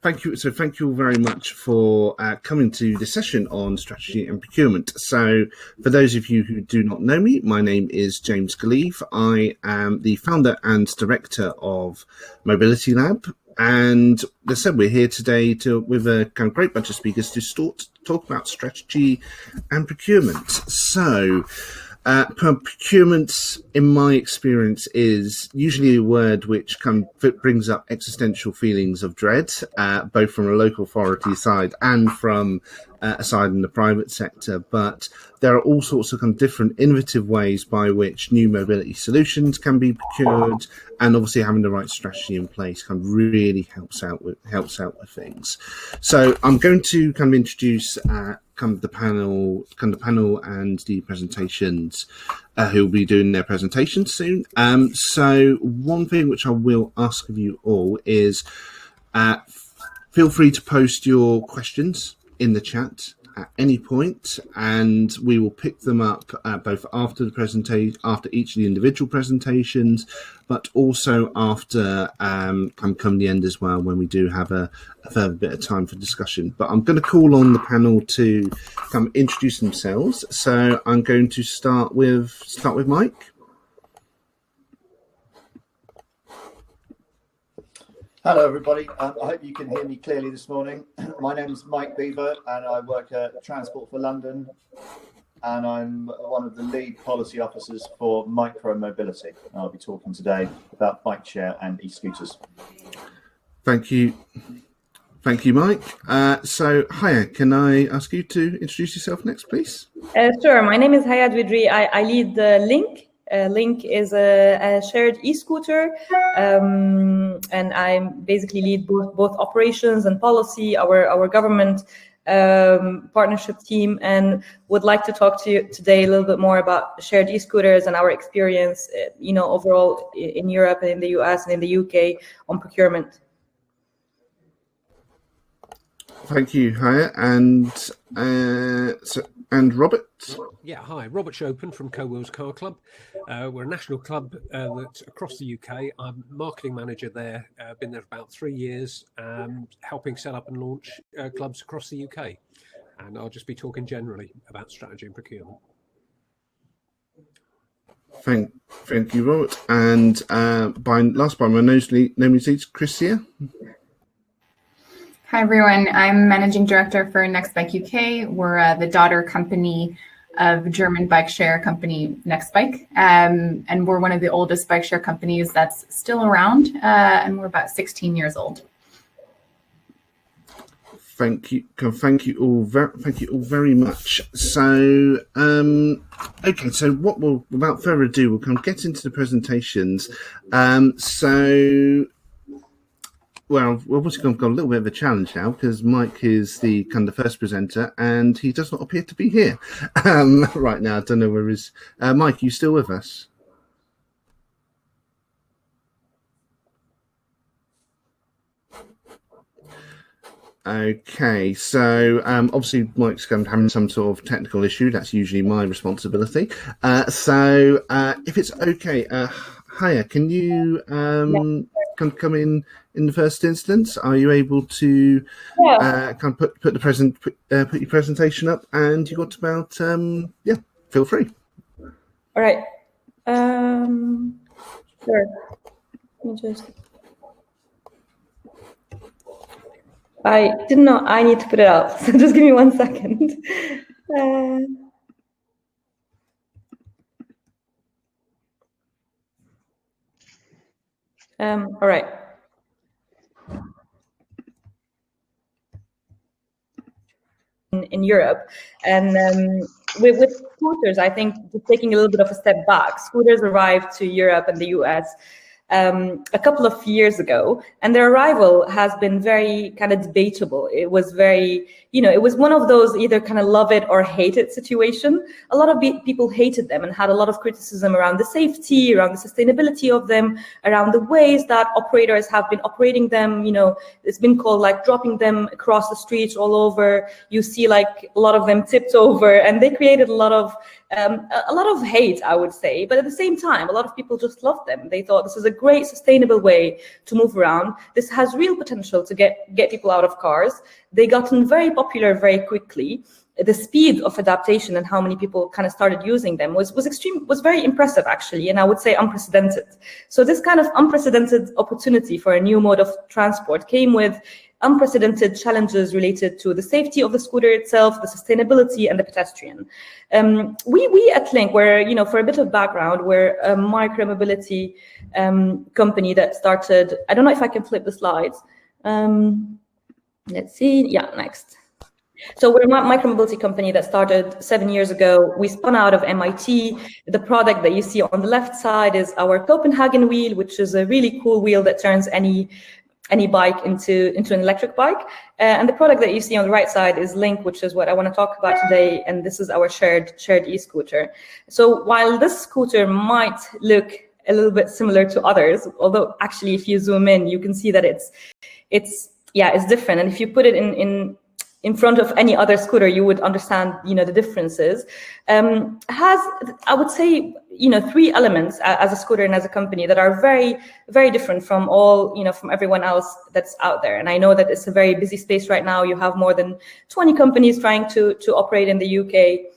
thank you. So thank you all very much for coming to the session on strategy and procurement. So for those of you who do not know me, my name is James Galleve. I am the founder and director of Mobility Lab. And as I said, we're here today with a kind of great bunch of speakers to talk about strategy and procurement. So procurement, in my experience, is usually a word which brings up existential feelings of dread, both from a local authority side and from a side in the private sector. But there are all sorts of kind of different innovative ways by which new mobility solutions can be procured, and obviously having the right strategy in place kind of really helps out with things. So I'm going to kind of introduce the panel and the presentations who will be doing their presentations soon. So one thing which I will ask of you all is feel free to post your questions in the chat at any point, and we will pick them up both after the presentation, after each of the individual presentations, but also after come the end as well, when we do have a further bit of time for discussion. But I'm going to call on the panel to come introduce themselves. So I'm going to start with Mike. Hello, everybody. I hope you can hear me clearly this morning. My name is Mike Beaver, and I work at Transport for London, and I'm one of the lead policy officers for micro-mobility. I'll be talking today about bike share and e-scooters. Thank you. Thank you, Mike. So, Haya, can I ask you to introduce yourself next, please? Sure. My name is Haya Dwidri. I lead the Link. Link is a shared e-scooter, and I basically lead both operations and policy, our government partnership team, and would like to talk to you today a little bit more about shared e-scooters and our experience, overall in Europe and in the US and in the UK on procurement. Thank you, Haya, and Robert. Yeah, hi, Robert Chopin from Co-Wheels Car Club. We're a national club that's across the UK. I'm marketing manager there. Been there about 3 years, helping set up and launch clubs across the UK. And I'll just be talking generally about strategy and procurement. Thank you, Robert. And last by my nose, no means least, Christia. Hi, everyone. I'm Managing Director for Next Bike UK. We're the daughter company of German bike share company Next Bike. And we're one of the oldest bike share companies that's still around, and we're about 16 years old. Thank you all very much. So, okay. So, without further ado, we'll kind of get into the presentations. Well, we're obviously going to go a little bit of a challenge now because Mike is the first presenter, and he does not appear to be here right now. I don't know where he's. Mike, are you still with us? Okay, so obviously Mike's having some sort of technical issue. That's usually my responsibility. So if it's okay, Haya, can you come in the first instance? Are you able to put your presentation up? And you got about feel free. All right. Sure. Let me just. I didn't know I need to put it out, so just give me 1 second. All right. In Europe, and with scooters, I think just taking a little bit of a step back, scooters arrived to Europe and the US a couple of years ago, and their arrival has been very kind of debatable. It was very, it was one of those either kind of love it or hate it situation. A lot of people hated them and had a lot of criticism around the safety, around the sustainability of them, around the ways that operators have been operating them. It's been called like dropping them across the streets all over. You see like a lot of them tipped over, and they created a lot of hate, I would say. But at the same time, a lot of people just loved them. They thought this is a great sustainable way to move around. This has real potential to get people out of cars. They gotten very popular very quickly. The speed of adaptation and how many people kind of started using them was very impressive, actually, and I would say unprecedented. So this kind of unprecedented opportunity for a new mode of transport came with unprecedented challenges related to the safety of the scooter itself, the sustainability, and the pedestrian. We at Link, for a bit of background, we're a micromobility company that started. I don't know if I can flip the slides. Let's see. Yeah, next. So we're a micromobility company that started 7 years ago. We spun out of MIT. The product that you see on the left side is our Copenhagen wheel, which is a really cool wheel that turns any bike into an electric bike. And the product that you see on the right side is Link, which is what I want to talk about today. And this is our shared e-scooter. So while this scooter might look a little bit similar to others, although actually if you zoom in, you can see that it's different. And if you put it in front of any other scooter, you would understand, the differences. Has, I would say, 3 elements as a scooter and as a company that are very, very different from from everyone else that's out there. And I know that it's a very busy space right now. You have more than 20 companies trying to operate in the UK.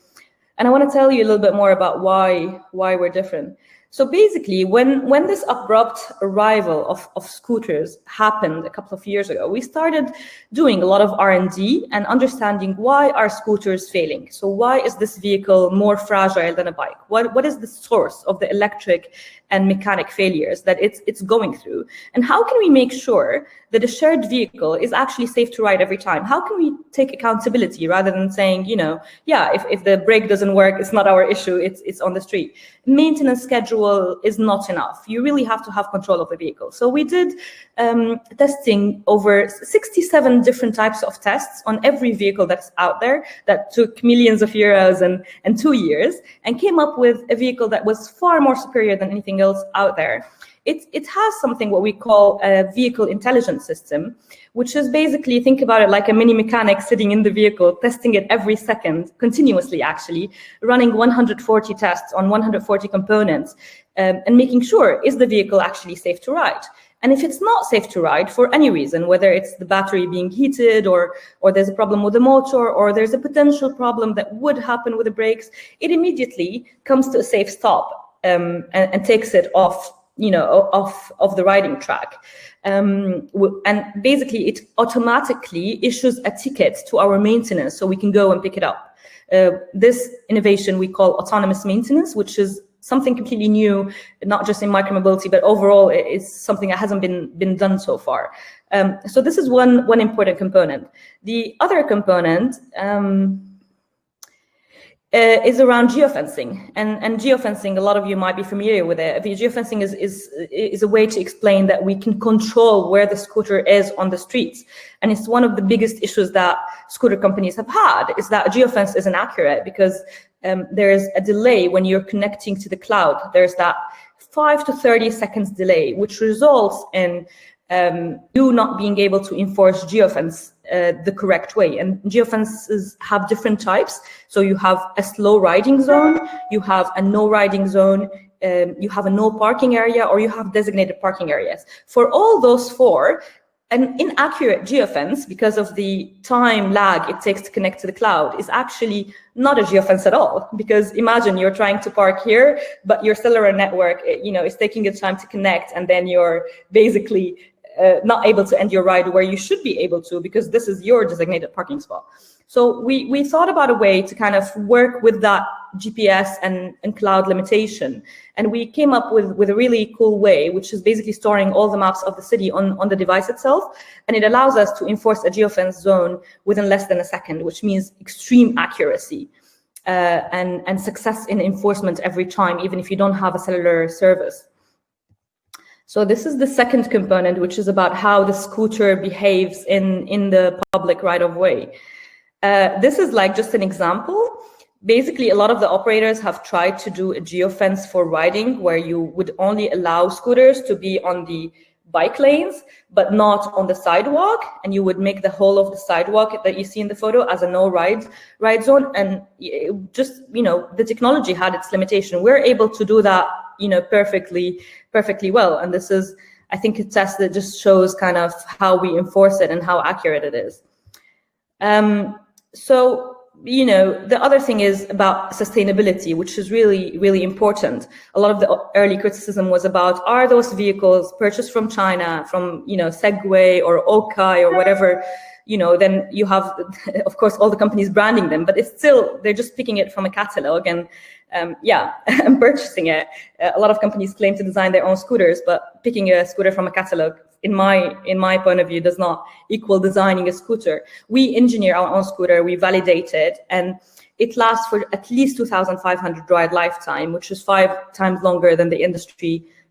And I want to tell you a little bit more about why we're different. So basically, when this abrupt arrival of scooters happened a couple of years ago, we started doing a lot of R&D and understanding why are scooters failing. So why is this vehicle more fragile than a bike? What is the source of the electric and mechanic failures that it's going through? And how can we make sure that a shared vehicle is actually safe to ride every time? How can we take accountability rather than saying, if the brake doesn't work, it's not our issue, it's on the street. Maintenance schedule is not enough. You really have to have control of the vehicle. So we did testing over 67 different types of tests on every vehicle that's out there that took millions of euros and 2 years, and came up with a vehicle that was far more superior than anything else out there. It has something what we call a vehicle intelligence system, which is basically, think about it like a mini mechanic sitting in the vehicle, testing it every second, continuously actually, running 140 tests on 140 components, and making sure, is the vehicle actually safe to ride? And if it's not safe to ride for any reason, whether it's the battery being heated or there's a problem with the motor, or there's a potential problem that would happen with the brakes, it immediately comes to a safe stop and takes it off of the riding track. And basically it automatically issues a ticket to our maintenance so we can go and pick it up. This innovation we call autonomous maintenance, which is something completely new, not just in micromobility, but overall it's something that hasn't been done so far. So this is one important component. The other component is around geofencing, and geofencing, a lot of you might be familiar with it. Geofencing is a way to explain that we can control where the scooter is on the streets, and it's one of the biggest issues that scooter companies have had, is that a geofence isn't accurate because there's a delay when you're connecting to the cloud. There's that 5 to 30 seconds delay, which results in you not being able to enforce geofence the correct way. And geofences have different types. So you have a slow riding zone, you have a no riding zone, you have a no parking area, or you have designated parking areas. For all those 4, an inaccurate geofence, because of the time lag it takes to connect to the cloud, is actually not a geofence at all. Because imagine you're trying to park here, but your cellular network, is taking its time to connect, and then you're basically not able to end your ride where you should be able to, because this is your designated parking spot. So we thought about a way to kind of work with that GPS and cloud limitation. And we came up with a really cool way, which is basically storing all the maps of the city on the device itself. And it allows us to enforce a geofence zone within less than a second, which means extreme accuracy and success in enforcement every time, even if you don't have a cellular service. So this is the second component, which is about how the scooter behaves in the public right-of-way. This is like just an example. Basically, a lot of the operators have tried to do a geofence for riding, where you would only allow scooters to be on the bike lanes, but not on the sidewalk, and you would make the whole of the sidewalk that you see in the photo as a no ride zone. And just, the technology had its limitation. We're able to do that, perfectly well. And this is, I think, a test that just shows kind of how we enforce it and how accurate it is. So, the other thing is about sustainability, which is really, really important. A lot of the early criticism was about, are those vehicles purchased from China, from, Segway or Okai or whatever, then you have, of course, all the companies branding them, but it's still, they're just picking it from a catalog and, and purchasing it. A lot of companies claim to design their own scooters, but picking a scooter from a catalog, in my point of view, does not equal designing a scooter. We engineer our own scooter, we validate it, and it lasts for at least 2,500 ride lifetime, which is 5 times longer than the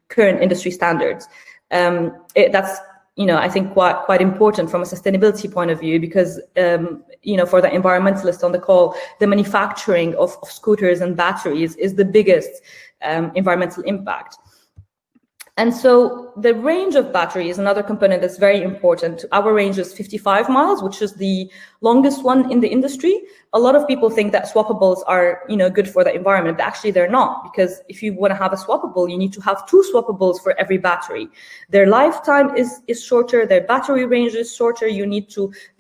current industry standards. That's, I think quite important from a sustainability point of view, because, for the environmentalists on the call, the manufacturing of scooters and batteries is the biggest environmental impact. And so the range of battery is another component that's very important. Our range is 55 miles, which is the longest one in the industry. A lot of people think that swappables are, good for the environment, but actually they're not, because if you want to have a swappable, you need to have 2 swappables for every battery. Their lifetime is shorter, their battery range is shorter. You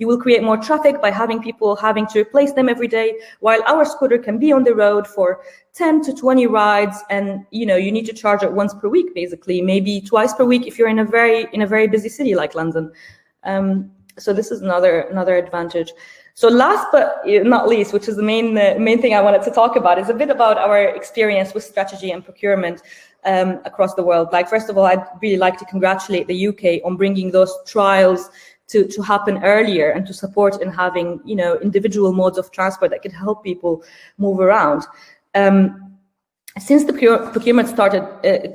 will create more traffic by having people having to replace them every day, while our scooter can be on the road for 10 to 20 rides, and you need to charge it once per week, basically, maybe twice per week if you're in a very busy city like London. So this is another advantage. So last but not least, which is the main thing I wanted to talk about, is a bit about our experience with strategy and procurement across the world. Like, first of all, I'd really like to congratulate the UK on bringing those trials to happen earlier, and to support in having individual modes of transport that could help people move around. Since the procurement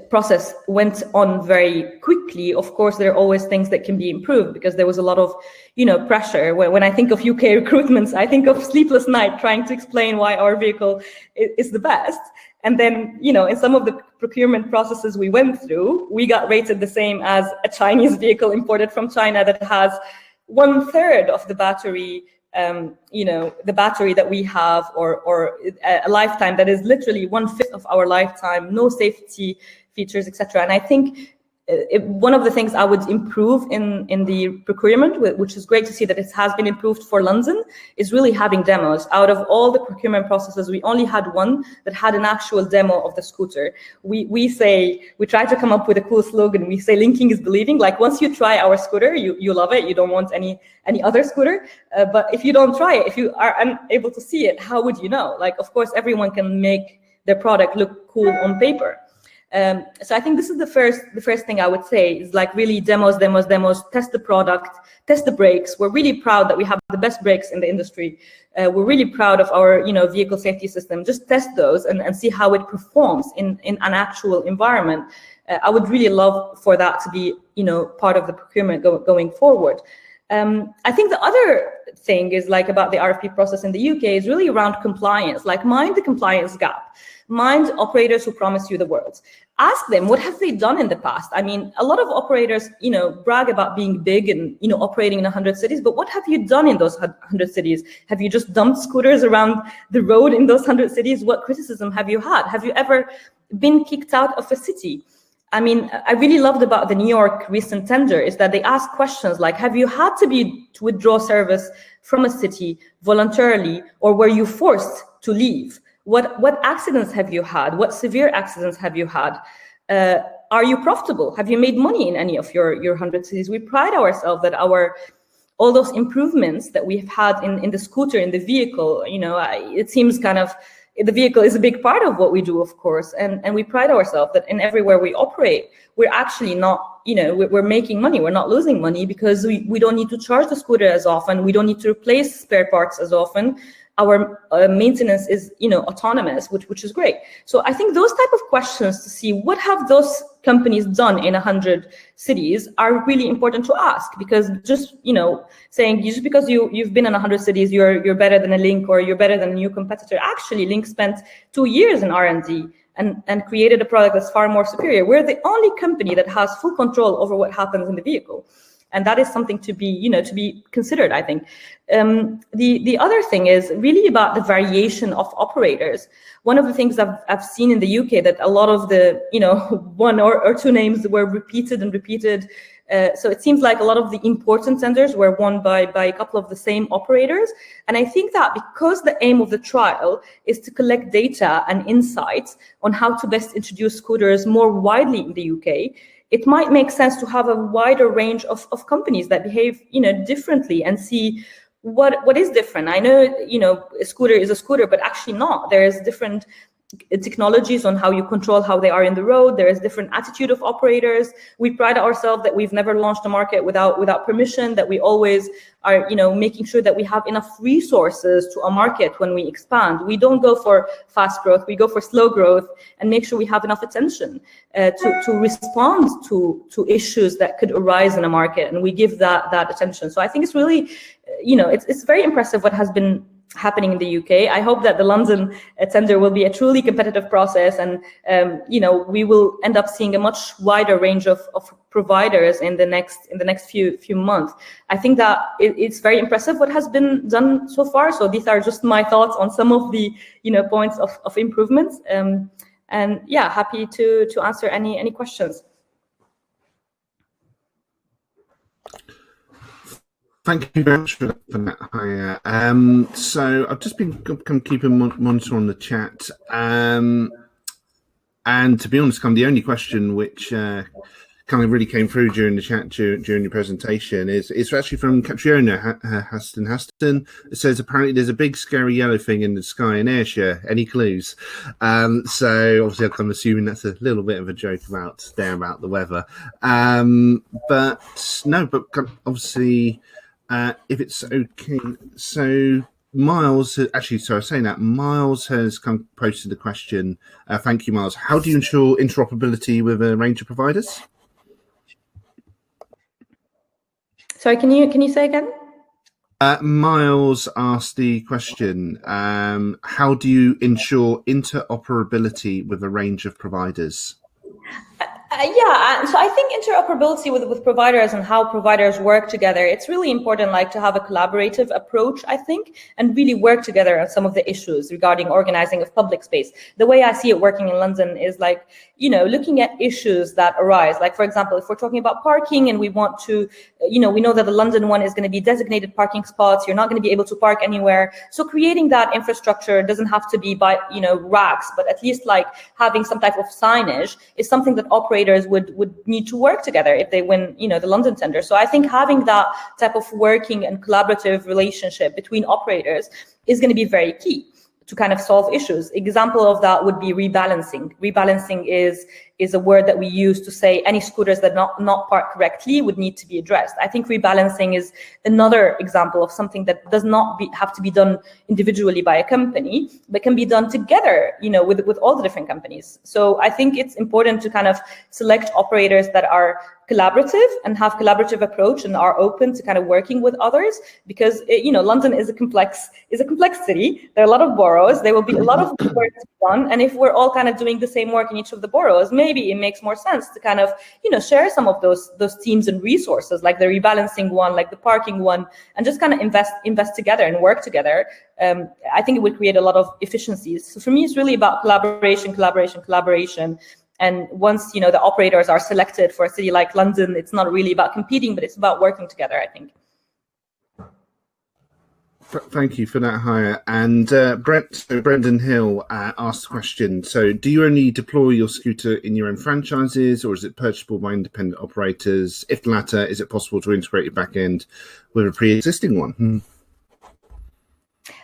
process went on very quickly, of course, there are always things that can be improved, because there was a lot of, pressure. When I think of UK recruitments, I think of sleepless night trying to explain why our vehicle is the best. And then, in some of the procurement processes we went through, we got rated the same as a Chinese vehicle imported from China that has 1/3 of the battery, the battery that we have, or a lifetime that is literally 1/5 of our lifetime, no safety features, etc. And I think one of the things I would improve in the procurement, which is great to see that it has been improved for London, is really having demos. Out of all the procurement processes, we only had one that had an actual demo of the scooter. We try to come up with a cool slogan. We say linking is believing. Like, once you try our scooter, you love it. You don't want any other scooter. But if you don't try it, if you are unable to see it, how would you know? Like, of course, everyone can make their product look cool on paper. So I think this is the first thing I would say, is like really demos, test the product, test the brakes. We're really proud that we have the best brakes in the industry. We're really proud of our vehicle safety system. Just test those and see how it performs in an actual environment. I would really love for that to be part of the procurement going forward. I think the other thing is, like, about the RFP process in the UK is really around compliance. Like, mind the compliance gap. Mind operators who promise you the world. Ask them, what have they done in the past? I mean, a lot of operators, brag about being big and, operating in 100 cities, but what have you done in those 100 cities? Have you just dumped scooters around the road in those 100 cities? What criticism have you had? Have you ever been kicked out of a city? I mean, I really loved about the New York recent tender is that they ask questions like, have you had to withdraw service from a city voluntarily, or were you forced to leave? What accidents have you had? What severe accidents have you had? Are you profitable? Have you made money in any of your 100 cities? We pride ourselves that all those improvements that we've had in the scooter, in the vehicle, it seems kind of, the vehicle is a big part of what we do, of course. And we pride ourselves that in everywhere we operate, we're actually not, we're making money. We're not losing money, because we don't need to charge the scooter as often. We don't need to replace spare parts as often. Our maintenance is, autonomous, which is great. So I think those type of questions to see what have those companies done in 100 cities are really important to ask, because just, saying just because you've been in 100 cities, you're better than a Link or you're better than a new competitor. Actually, Link spent 2 years in R&D and created a product that's far more superior. We're the only company that has full control over what happens in the vehicle. And that is something to be considered, I think. The other thing is really about the variation of operators. One of the things I've seen in the UK that a lot of the, one or two names were repeated and repeated. So it seems like a lot of the important tenders were won by a couple of the same operators. And I think that because the aim of the trial is to collect data and insights on how to best introduce scooters more widely in the UK, it might make sense to have a wider range of companies that behave, differently and see what is different. I know, a scooter is a scooter, but actually not. There is different technologies on how you control how they are in the road. There is different attitude of operators. We pride ourselves that we've never launched a market without permission, that we always are, making sure that we have enough resources to a market when we expand. We don't go for fast growth, we go for slow growth and make sure we have enough attention to respond to issues that could arise in a market, and we give that attention. So I think it's really, it's very impressive what has been happening in the UK. I hope that the London tender will be a truly competitive process, and we will end up seeing a much wider range of providers in the next few months. I think that it's very impressive what has been done so far. So these are just my thoughts on some of the points of improvements. And yeah, happy to answer any questions. Thank you very much for that, Haya. So I've just been keeping monitor on the chat, and to be honest, the only question which really came through during the chat during your presentation is actually from Catriona Huston. It says apparently there's a big scary yellow thing in the sky in Ayrshire. Any clues? So obviously I'm assuming that's a little bit of a joke about the weather. But obviously. If it's okay, so Miles, Miles has posted the question. Thank you, Miles. How do you ensure interoperability with a range of providers? Sorry, can you say again? Miles asked the question, how do you ensure interoperability with a range of providers? So I think interoperability with providers and how providers work together, it's really important, to have a collaborative approach, I think, and really work together on some of the issues regarding organizing of public space. The way I see it working in London is looking at issues that arise. Like, for example, if we're talking about parking and we want to, we know that the London one is going to be designated parking spots. You're not going to be able to park anywhere. So creating that infrastructure doesn't have to be by, racks, but at least having some type of signage is something that operators would need to work together if they win, the London tender. So I think having that type of working and collaborative relationship between operators is going to be very key to kind of solve issues. Example of that would be rebalancing. Rebalancing is a word that we use to say any scooters that not parked correctly would need to be addressed. I think rebalancing is another example of something that does not have to be done individually by a company, but can be done together, with all the different companies. So I think it's important to kind of select operators that are collaborative and have collaborative approach and are open to kind of working with others, because London is a complex city. There are a lot of boroughs. There will be a lot of work to be done, and if we're all kind of doing the same work in each of the boroughs, maybe it makes more sense to kind of share some of those teams and resources, like the rebalancing one, like the parking one, and just kind of invest together and work together. I think it would create a lot of efficiencies. So for me, it's really about collaboration. And once the operators are selected for a city like London, it's not really about competing, but it's about working together, I think. Thank you for that, Haya. And Brendan Hill asked the question, so do you only deploy your scooter in your own franchises, or is it purchasable by independent operators? If the latter, is it possible to integrate your backend with a pre-existing one?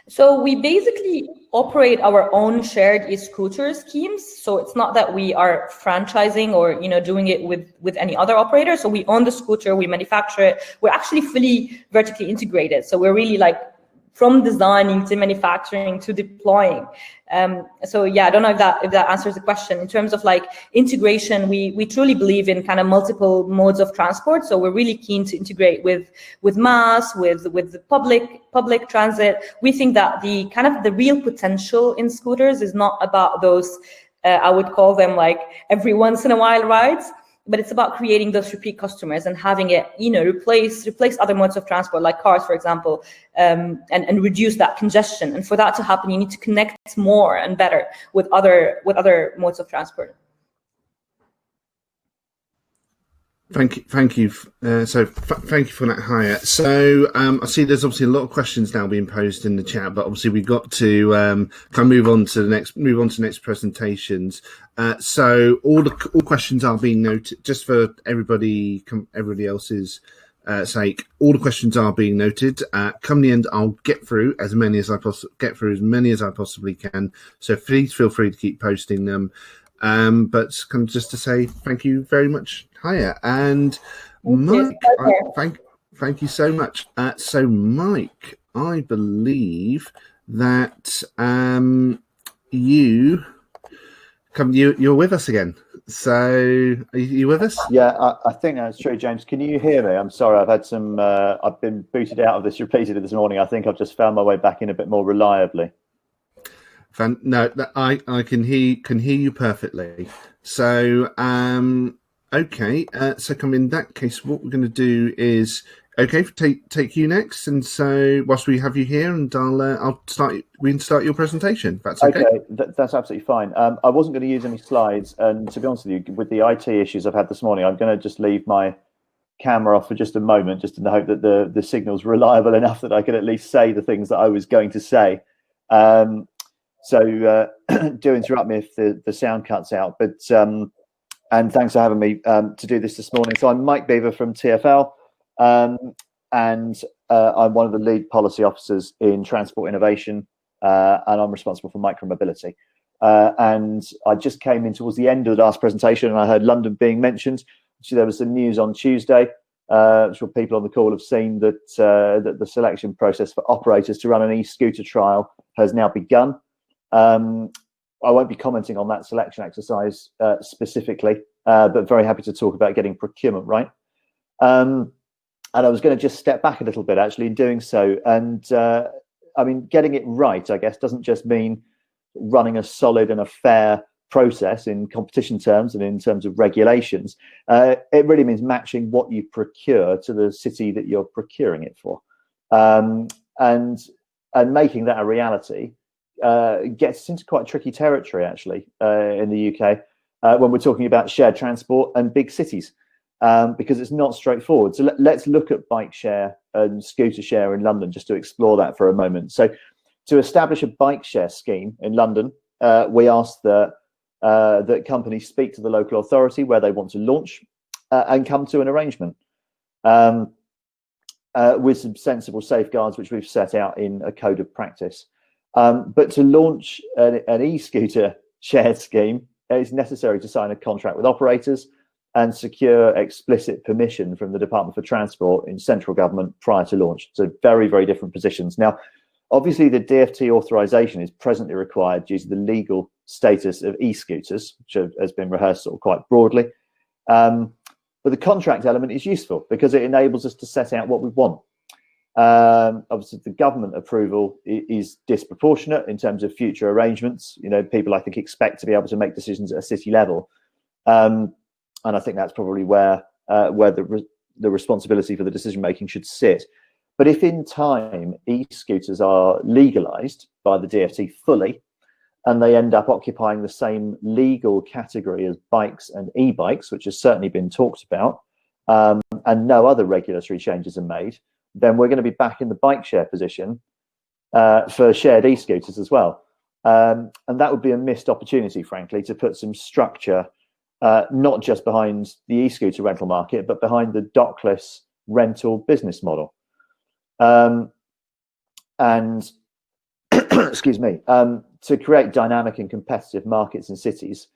So we basically operate our own shared e-scooter schemes. So it's not that we are franchising or doing it with any other operator. So we own the scooter, we manufacture it. We're actually fully vertically integrated. So we're really from designing to manufacturing to deploying. So yeah, I don't know if that answers the question. In terms of integration, we truly believe in kind of multiple modes of transport. So we're really keen to integrate with mass, with the public transit. We think that the real potential in scooters is not about those I would call them like every once in a while rides. But it's about creating those repeat customers and having it, replace other modes of transport, like cars, for example, and reduce that congestion. And for that to happen, you need to connect more and better with other modes of transport. Thank you. Thank you for that, Haya. So I see there's obviously a lot of questions now being posed in the chat, but obviously we've got to kind of move on to next presentations. So all questions are being noted, just for everybody else's sake. All the questions are being noted. Come the end, I'll get through as many as I possibly can. So please feel free to keep posting them. But come just to say thank you very much, Haya, and Mike. Thank you so much. So Mike, I believe that you're with us again. So are you with us? Yeah, I think that's true, James. Can you hear me? I'm sorry, I've had some. I've been booted out of this repeatedly this morning. I think I've just found my way back in a bit more reliably. No, I can hear you perfectly. So okay. So come in that case, what we're going to do is take you next, and so whilst we have you here, and I'll start. We can start your presentation. If that's okay. That's absolutely fine. I wasn't going to use any slides, and to be honest with you, with the IT issues I've had this morning, I'm going to just leave my camera off for just a moment, just in the hope that the signal's reliable enough that I can at least say the things that I was going to say. So do interrupt me if the sound cuts out, but and thanks for having me to do this morning. So I'm Mike Beaver from TfL, and I'm one of the lead policy officers in transport innovation, and I'm responsible for micromobility. And I just came in towards the end of the last presentation, and I heard London being mentioned. So there was some news on Tuesday. I'm sure people on the call have seen that the selection process for operators to run an e-scooter trial has now begun. I won't be commenting on that selection exercise specifically, but very happy to talk about getting procurement right. And I was going to just step back a little bit, actually, in doing so. And I mean, getting it right, I guess, doesn't just mean running a solid and a fair process in competition terms and in terms of regulations. It really means matching what you procure to the city that you're procuring it for, and making that a reality. Gets into quite tricky territory, actually, in the UK when we're talking about shared transport and big cities, because it's not straightforward. So let's look at bike share and scooter share in London, just to explore that for a moment. So to establish a bike share scheme in London, we asked that companies speak to the local authority where they want to launch and come to an arrangement with some sensible safeguards, which we've set out in a code of practice. But to launch an e-scooter shared scheme, it's necessary to sign a contract with operators and secure explicit permission from the Department for Transport in central government prior to launch. So very, very different positions. Now, obviously, the DfT authorization is presently required due to the legal status of e-scooters, which has been rehearsed sort of quite broadly. But the contract element is useful because it enables us to set out what we want. Obviously, the government approval is disproportionate in terms of future arrangements. People, I think, expect to be able to make decisions at a city level, and I think that's probably where the responsibility for the decision making should sit. But if in time e-scooters are legalised by the DfT fully, and they end up occupying the same legal category as bikes and e-bikes, which has certainly been talked about, and no other regulatory changes are made, then we're going to be back in the bike share position for shared e-scooters as well. And that would be a missed opportunity, frankly, to put some structure, not just behind the e-scooter rental market, but behind the dockless rental business model. And excuse me, to create dynamic and competitive markets in cities,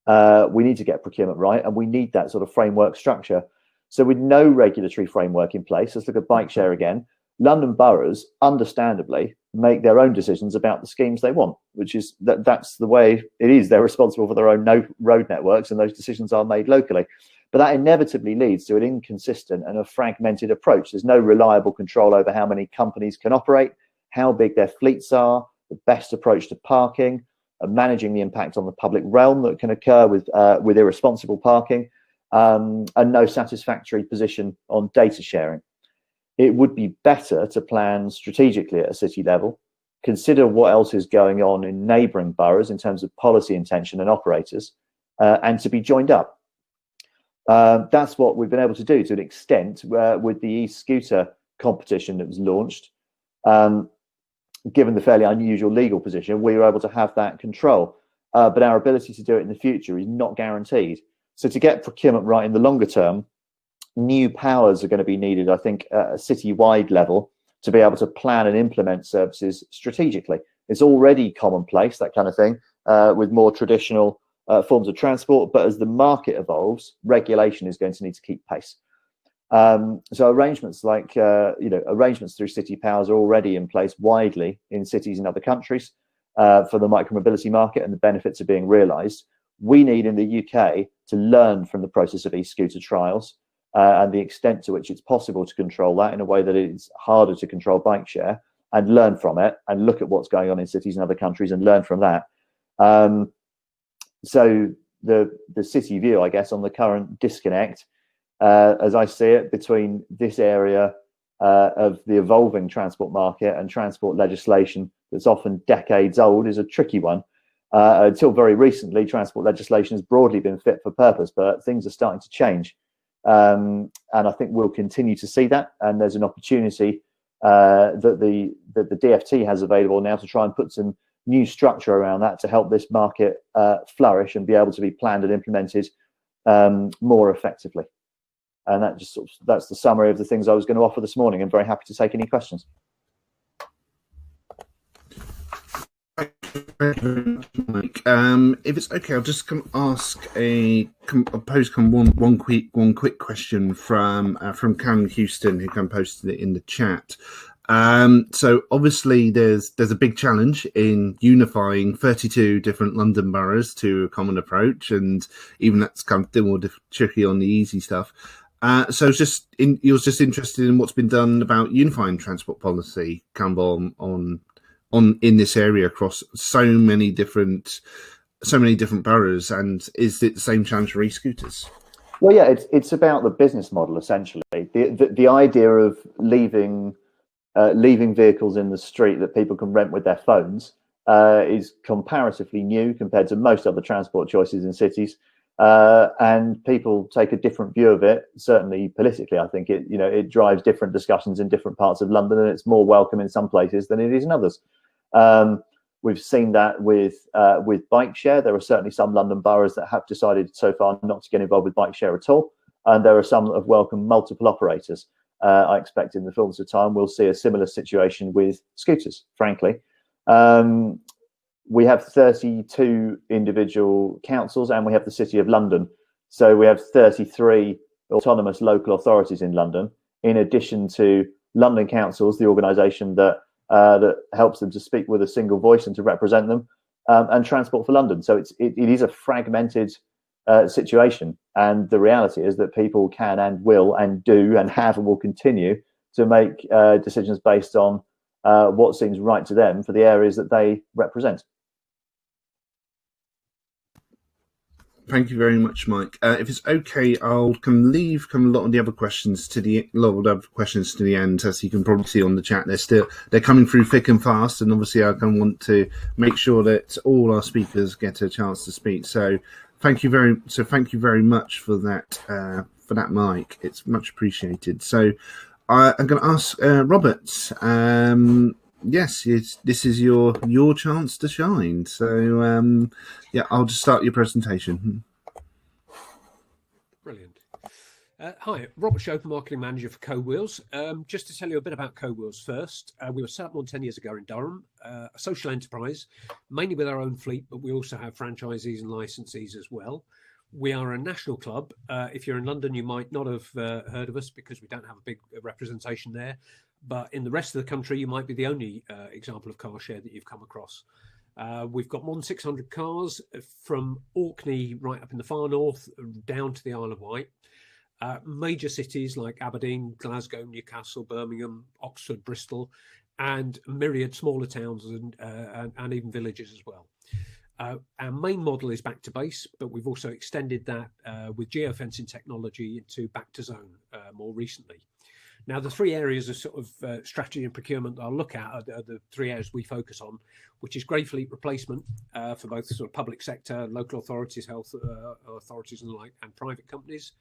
we need to get procurement right, and we need that sort of framework structure. So with no regulatory framework in place, let's look at bike share again. London boroughs, understandably, make their own decisions about the schemes they want, which is that's the way it is. They're responsible for their own road networks, and those decisions are made locally. But that inevitably leads to an inconsistent and a fragmented approach. There's no reliable control over how many companies can operate, how big their fleets are, the best approach to parking, managing the impact on the public realm that can occur with irresponsible parking, and no satisfactory position on data sharing. It would be better to plan strategically at a city level, consider what else is going on in neighbouring boroughs in terms of policy intention and operators, and to be joined up. That's what we've been able to do to an extent with the e-scooter competition that was launched. Given the fairly unusual legal position, we were able to have that control. But our ability to do it in the future is not guaranteed. So to get procurement right in the longer term, new powers are going to be needed, I think, at a city-wide level to be able to plan and implement services strategically. It's already commonplace, that kind of thing, with more traditional forms of transport. But as the market evolves, regulation is going to need to keep pace. So arrangements like, arrangements through city powers are already in place widely in cities in other countries for the micromobility market, and the benefits are being realised. We need in the UK to learn from the process of e-scooter trials and the extent to which it's possible to control that in a way that it's harder to control bike share, and learn from it and look at what's going on in cities in other countries and learn from that. So the city view, I guess, on the current disconnect, as I see it, between this area of the evolving transport market and transport legislation that's often decades old, is a tricky one. Until very recently, transport legislation has broadly been fit for purpose, but things are starting to change. And I think we'll continue to see that. And there's an opportunity that the DFT has available now to try and put some new structure around that to help this market flourish and be able to be planned and implemented more effectively. And that just that's the summary of the things I was going to offer this morning. I'm very happy to take any questions. Thank you very much, Mike. If it's okay, I'll just pose one quick question from Karen Houston, who posted it in the chat. So obviously there's a big challenge in unifying 32 different London boroughs to a common approach, and even that's kind of more tricky on the easy stuff. So you're just interested in what's been done about unifying transport policy, Campbell, on in this area across so many different boroughs, and is it the same challenge for e-scooters? Well, yeah, it's about the business model essentially. The idea of leaving vehicles in the street that people can rent with their phones is comparatively new compared to most other transport choices in cities, and people take a different view of it. Certainly politically, I think it drives different discussions in different parts of London, and it's more welcome in some places than it is in others. We've seen that with bike share. There are certainly some London boroughs that have decided so far not to get involved with bike share at all, and there are some that have welcomed multiple operators. I expect in the fullness of time we'll see a similar situation with scooters, frankly. We have 32 individual councils and we have the City of London. So we have 33 autonomous local authorities in London, in addition to London councils, the organisation that helps them to speak with a single voice and to represent them, and Transport for London. So it is a fragmented situation, and the reality is that people can and will and do and have and will continue to make decisions based on what seems right to them for the areas that they represent. Thank you very much, Mike. If it's okay, I'll leave a lot of the other questions to the end. As you can probably see on the chat, they're coming through thick and fast, and obviously I want to make sure that all our speakers get a chance to speak. So thank you very much for that, Mike. It's much appreciated. So I'm going to ask Robert. Yes, this is your chance to shine. So yeah, I'll just start your presentation. Brilliant. Hi, Robert Shope, Marketing Manager for Co-Wheels. Just to tell you a bit about Co-Wheels first, we were set up more than 10 years ago in Durham, a social enterprise, mainly with our own fleet, but we also have franchisees and licensees as well. We are a national club. If you're in London, you might not have heard of us because we don't have a big representation there. But in the rest of the country, you might be the only example of car share that you've come across. We've got more than 600 cars from Orkney right up in the far north down to the Isle of Wight. Major cities like Aberdeen, Glasgow, Newcastle, Birmingham, Oxford, Bristol, and myriad smaller towns and even villages as well. Our main model is back to base, but we've also extended that with geofencing technology into back to zone more recently. Now, the three areas of sort of strategy and procurement that I'll look at are the three areas we focus on, which is grey fleet replacement for both sort of public sector, local authorities, health authorities and the like, and private companies.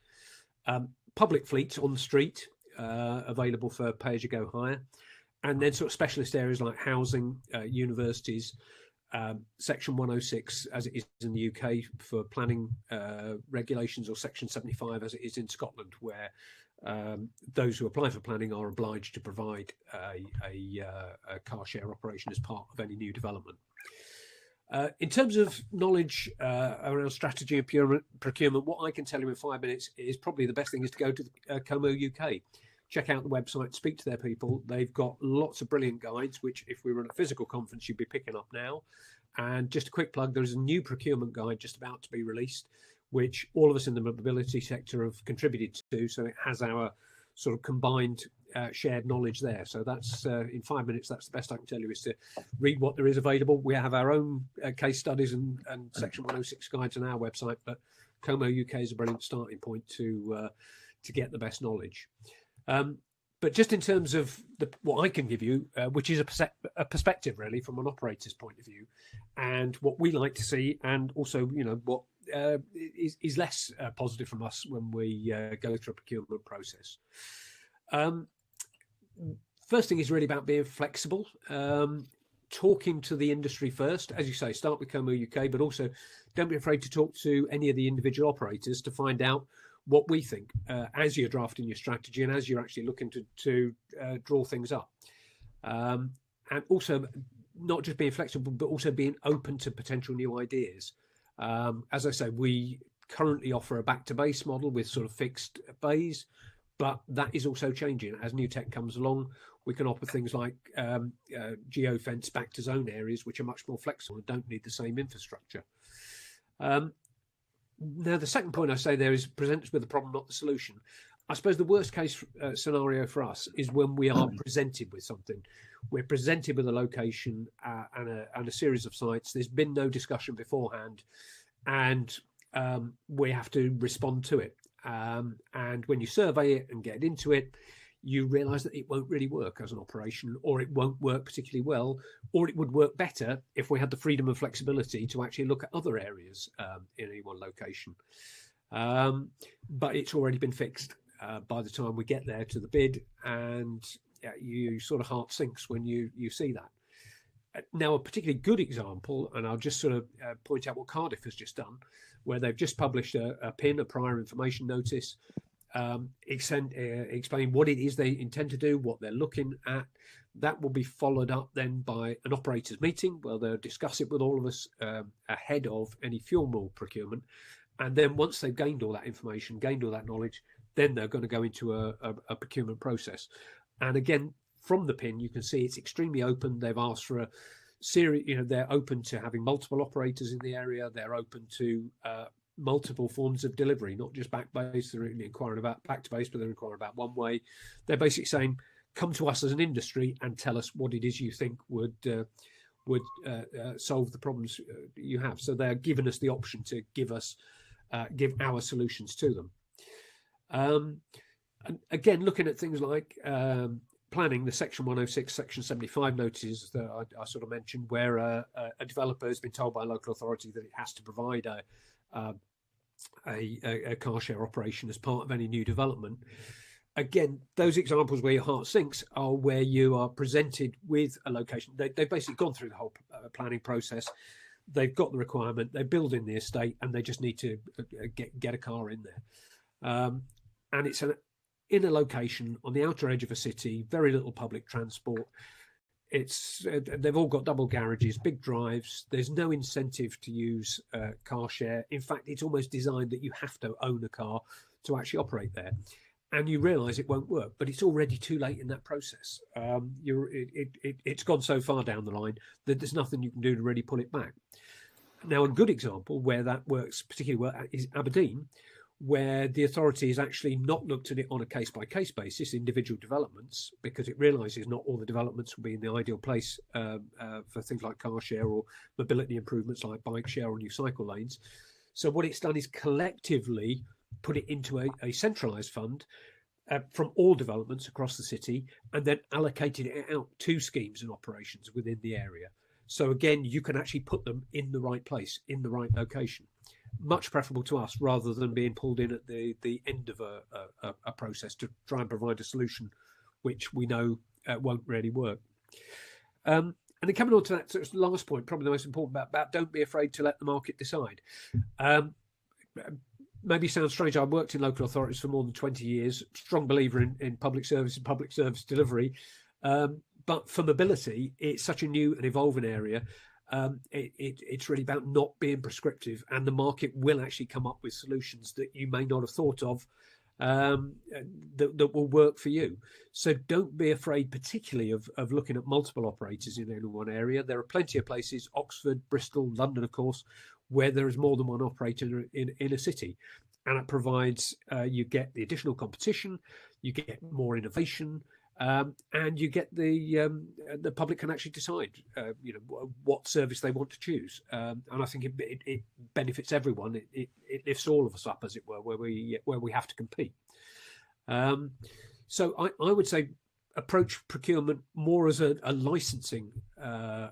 Public fleets on the street, available for pay-as-you-go hire, and then sort of specialist areas like housing, universities, Section 106 as it is in the UK for planning regulations, or Section 75 as it is in Scotland, where those who apply for planning are obliged to provide a car share operation as part of any new development. In terms of knowledge around strategy and procurement, what I can tell you in 5 minutes is probably the best thing is to go to Como UK. Check out the website, speak to their people. They've got lots of brilliant guides, which if we were at a physical conference, you'd be picking up now. And just a quick plug, there's a new procurement guide just about to be released, which all of us in the mobility sector have contributed to. So it has our sort of combined shared knowledge there. So that's in 5 minutes, that's the best I can tell you, is to read what there is available. We have our own case studies and Section 106 guides on our website, but Como UK is a brilliant starting point to get the best knowledge. But just in terms of what I can give you, which is a perspective really from an operator's point of view, and what we like to see, and also what is less positive from us when we go through a procurement process. First thing is really about being flexible, talking to the industry first, as you say, start with Como UK, but also don't be afraid to talk to any of the individual operators to find out what we think as you're drafting your strategy and as you're actually looking to draw things up. And also not just being flexible, but also being open to potential new ideas. As I say, we currently offer a back to base model with sort of fixed bays, but that is also changing. As new tech comes along, we can offer things like geofence back to zone areas, which are much more flexible and don't need the same infrastructure. Now, the second point I say there is present us with the problem, not the solution. I suppose the worst case scenario for us is when we are presented with something. We're presented with a location and a series of sites. There's been no discussion beforehand, and we have to respond to it. And when you survey it and get into it, you realise that it won't really work as an operation, or it won't work particularly well, or it would work better if we had the freedom and flexibility to actually look at other areas in any one location. But it's already been fixed by the time we get there to the bid, and you sort of heart sinks when you see that. Now, a particularly good example, and I'll just sort of point out what Cardiff has just done, where they've just published a PIN, a prior information notice, explain what it is they intend to do, what they're looking at. That will be followed up then by an operators meeting where they'll discuss it with all of us ahead of any fuel mill procurement. And then once they've gained all that information, gained all that knowledge, then they're going to go into a procurement process. And again, from the PIN, you can see it's extremely open. They've asked for a series, they're open to having multiple operators in the area. They're open to multiple forms of delivery, not just back base. They're inquiring about back to base, but they're inquiring about one way. They're basically saying, come to us as an industry and tell us what it is you think would solve the problems you have. So they're giving us the option to give our solutions to them. And again, looking at things like planning, the Section 106, Section 75 notices that I sort of mentioned, where a developer has been told by a local authority that it has to provide a car share operation as part of any new development. Again, those examples where your heart sinks are where you are presented with a location. They've basically gone through the whole planning process. They've got the requirement, they're building the estate, and they just need to get a car in there. And it's in a location on the outer edge of a city, very little public transport. They've all got double garages, big drives. There's no incentive to use car share. In fact, it's almost designed that you have to own a car to actually operate there. And you realise it won't work, but it's already too late in that process. It's gone so far down the line that there's nothing you can do to really pull it back. Now, a good example where that works particularly well is Aberdeen, where the authority has actually not looked at it on a case-by-case basis, individual developments, because it realises not all the developments will be in the ideal place for things like car share or mobility improvements like bike share or new cycle lanes. So what it's done is collectively put it into a centralised fund from all developments across the city, and then allocated it out to schemes and operations within the area. So again, you can actually put them in the right place, in the right location. Much preferable to us, rather than being pulled in at the end of a process to try and provide a solution which we know won't really work. And then coming on to that sort of last point, probably the most important about don't be afraid to let the market decide. Maybe sounds strange. I worked in local authorities for more than 20 years, strong believer in public service and public service delivery. But for mobility, it's such a new and evolving area. It's really about not being prescriptive, and the market will actually come up with solutions that you may not have thought of that will work for you. So don't be afraid, particularly of looking at multiple operators in any one area. There are plenty of places, Oxford, Bristol, London, of course, where there is more than one operator in a city, and it provides you get the additional competition, you get more innovation. And you get the public can actually decide, what service they want to choose, and I think it benefits everyone. It lifts all of us up, as it were, where we have to compete. So I would say approach procurement more as a licensing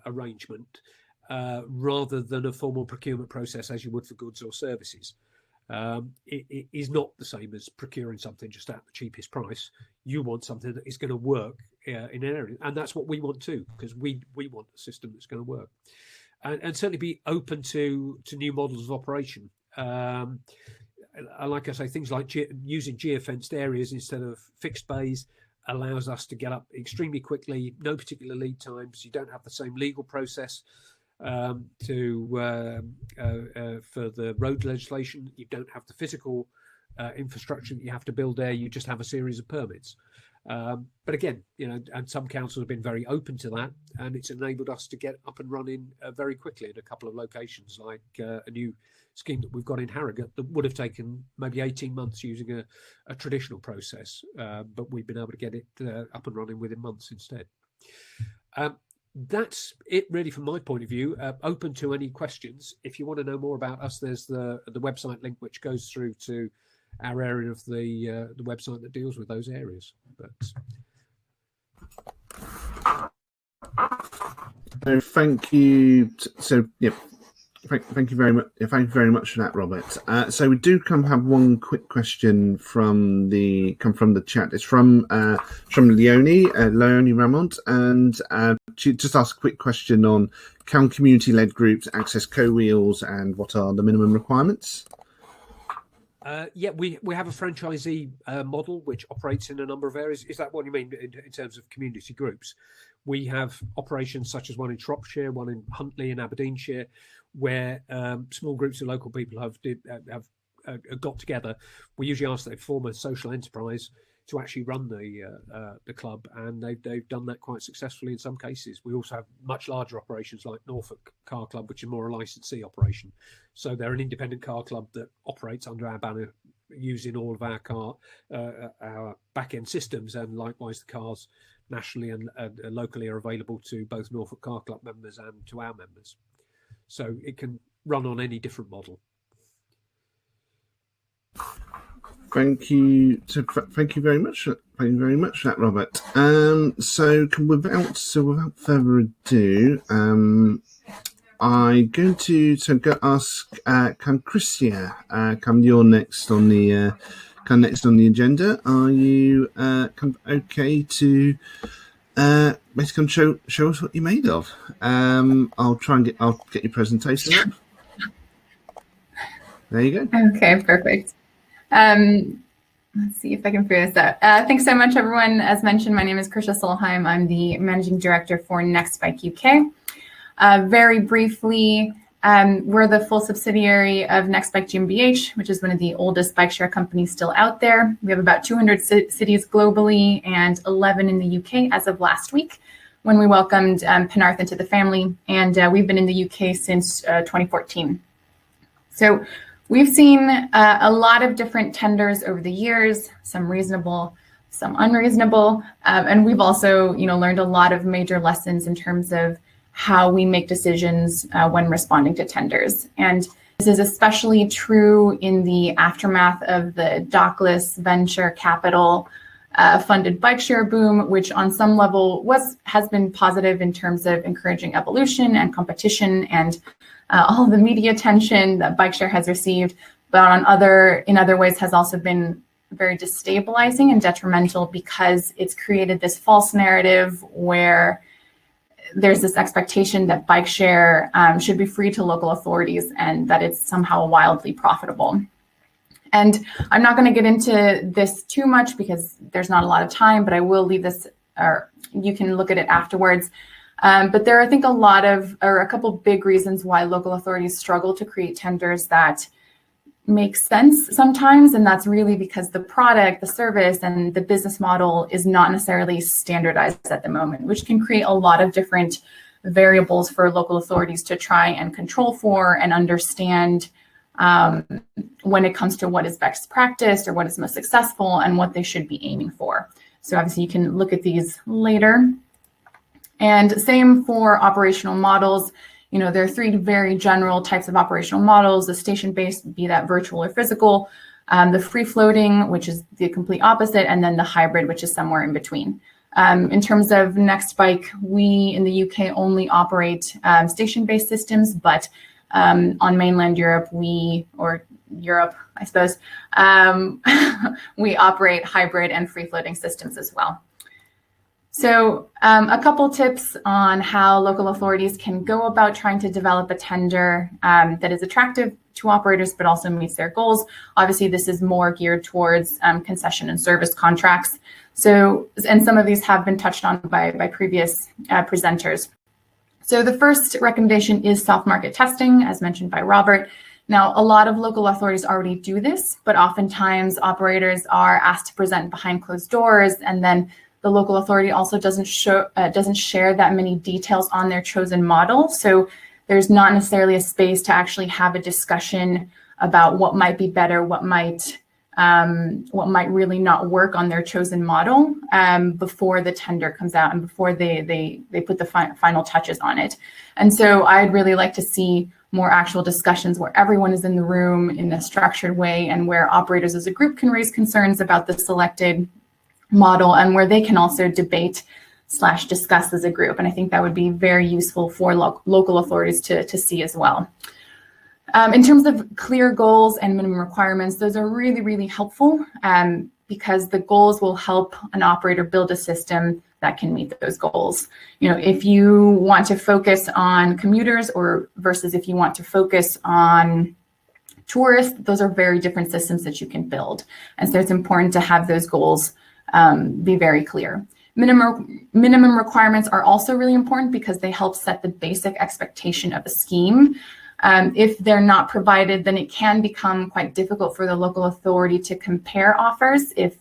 arrangement rather than a formal procurement process as you would for goods or services. It is not the same as procuring something just at the cheapest price. You want something that is going to work in an area, and that's what we want too, because we want a system that's going to work, and certainly be open to new models of operation. Like I say, things like using geofenced areas instead of fixed bays allows us to get up extremely quickly, no particular lead times. You don't have the same legal process for the road legislation. You don't have the physical infrastructure that you have to build there. You just have a series of permits. But again, and some councils have been very open to that, and it's enabled us to get up and running very quickly at a couple of locations, like a new scheme that we've got in Harrogate that would have taken maybe 18 months using a traditional process, but we've been able to get it up and running within months instead. That's it really from my point of view. Open to any questions. If you want to know more about us, there's the website link which goes through to our area of the website that deals with those areas. So thank you. So yeah, thank you very much. Thank you very much for that, Robert. So we do have one quick question from the chat. It's from Leonie Ramont, and she just asked a quick question on can community-led groups access co-wheels and what are the minimum requirements? Yeah, we have a franchisee model which operates in a number of areas. Is that what you mean in terms of community groups? We have operations such as one in Shropshire, one in Huntly in Aberdeenshire, where small groups of local people have got together. We usually ask that they form a social enterprise to actually run the club, and they've done that quite successfully in some cases. We also have much larger operations like Norfolk Car Club, which is more a licensee operation. So they're an independent car club that operates under our banner, using all of our back-end systems, and likewise the cars nationally and locally are available to both Norfolk Car Club members and to our members. So it can run on any different model. Thank you. So thank you very much. Thank you very much for that, Robert. So without further ado, I'm going to ask can Christia come you're next on the agenda. Are you okay to basically show us what you're made of? I'll get your presentation up. There you go. Okay, perfect. Let's see if I can figure this out. Thanks so much, everyone. As mentioned, my name is Krisha Solheim. I'm the Managing Director for Nextbike UK. Very briefly, we're the full subsidiary of Nextbike GmbH, which is one of the oldest bike share companies still out there. We have about 200 cities globally and 11 in the UK as of last week, when we welcomed Penarth into the family. And we've been in the UK since 2014. So We've seen a lot of different tenders over the years, some reasonable, some unreasonable, and we've also, learned a lot of major lessons in terms of how we make decisions when responding to tenders. And this is especially true in the aftermath of the dockless venture capital funded bike share boom, which on some level has been positive in terms of encouraging evolution and competition and all of the media attention that bike share has received, but in other ways has also been very destabilizing and detrimental because it's created this false narrative where there's this expectation that bike share should be free to local authorities and that it's somehow wildly profitable. And I'm not going to get into this too much because there's not a lot of time, but I will leave this, or you can look at it afterwards. But there are, I think, a couple big reasons why local authorities struggle to create tenders that make sense sometimes. And that's really because the product, the service, and the business model is not necessarily standardized at the moment, which can create a lot of different variables for local authorities to try and control for and understand when it comes to what is best practice or what is most successful and what they should be aiming for. So obviously you can look at these later. And same for operational models. There are three very general types of operational models: the station-based, be that virtual or physical, the free-floating, which is the complete opposite, and then the hybrid, which is somewhere in between. In terms of Nextbike, we in the UK only operate station-based systems, but on mainland Europe, I suppose, we operate hybrid and free-floating systems as well. So a couple tips on how local authorities can go about trying to develop a tender that is attractive to operators, but also meets their goals. Obviously, this is more geared towards concession and service contracts. And some of these have been touched on by previous presenters. So the first recommendation is soft market testing, as mentioned by Robert. Now, a lot of local authorities already do this, but oftentimes operators are asked to present behind closed doors, and then the local authority also doesn't share that many details on their chosen model. So there's not necessarily a space to actually have a discussion about what might be better, what might really not work on their chosen model before the tender comes out and before they put the final touches on it. And so I'd really like to see more actual discussions where everyone is in the room in a structured way and where operators as a group can raise concerns about the selected model and where they can also debate/discuss as a group. And I think that would be very useful for local authorities to see as well. In terms of clear goals and minimum requirements, those are really, really helpful because the goals will help an operator build a system that can meet those goals. If you want to focus on commuters versus if you want to focus on tourists, those are very different systems that you can build. And so it's important to have those goals be very clear. Minimum requirements are also really important because they help set the basic expectation of a scheme. If they're not provided, then it can become quite difficult for the local authority to compare offers. If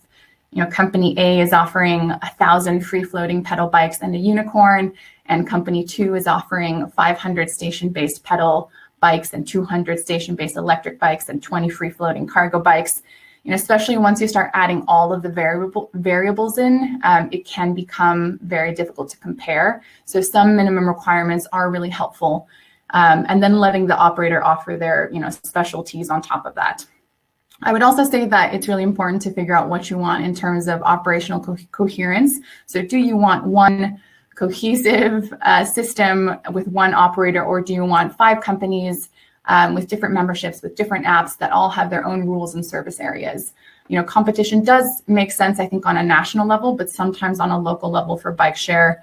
company A is offering 1,000 free-floating pedal bikes and a unicorn, and company 2 is offering 500 station-based pedal bikes and 200 station-based electric bikes and 20 free-floating cargo bikes, especially once you start adding all of the variables in, it can become very difficult to compare. So some minimum requirements are really helpful. And then letting the operator offer their specialties on top of that. I would also say that it's really important to figure out what you want in terms of operational coherence. So do you want one cohesive system with one operator, or do you want 5 companies with different memberships, with different apps that all have their own rules and service areas? Competition does make sense, I think, on a national level, but sometimes on a local level for bike share,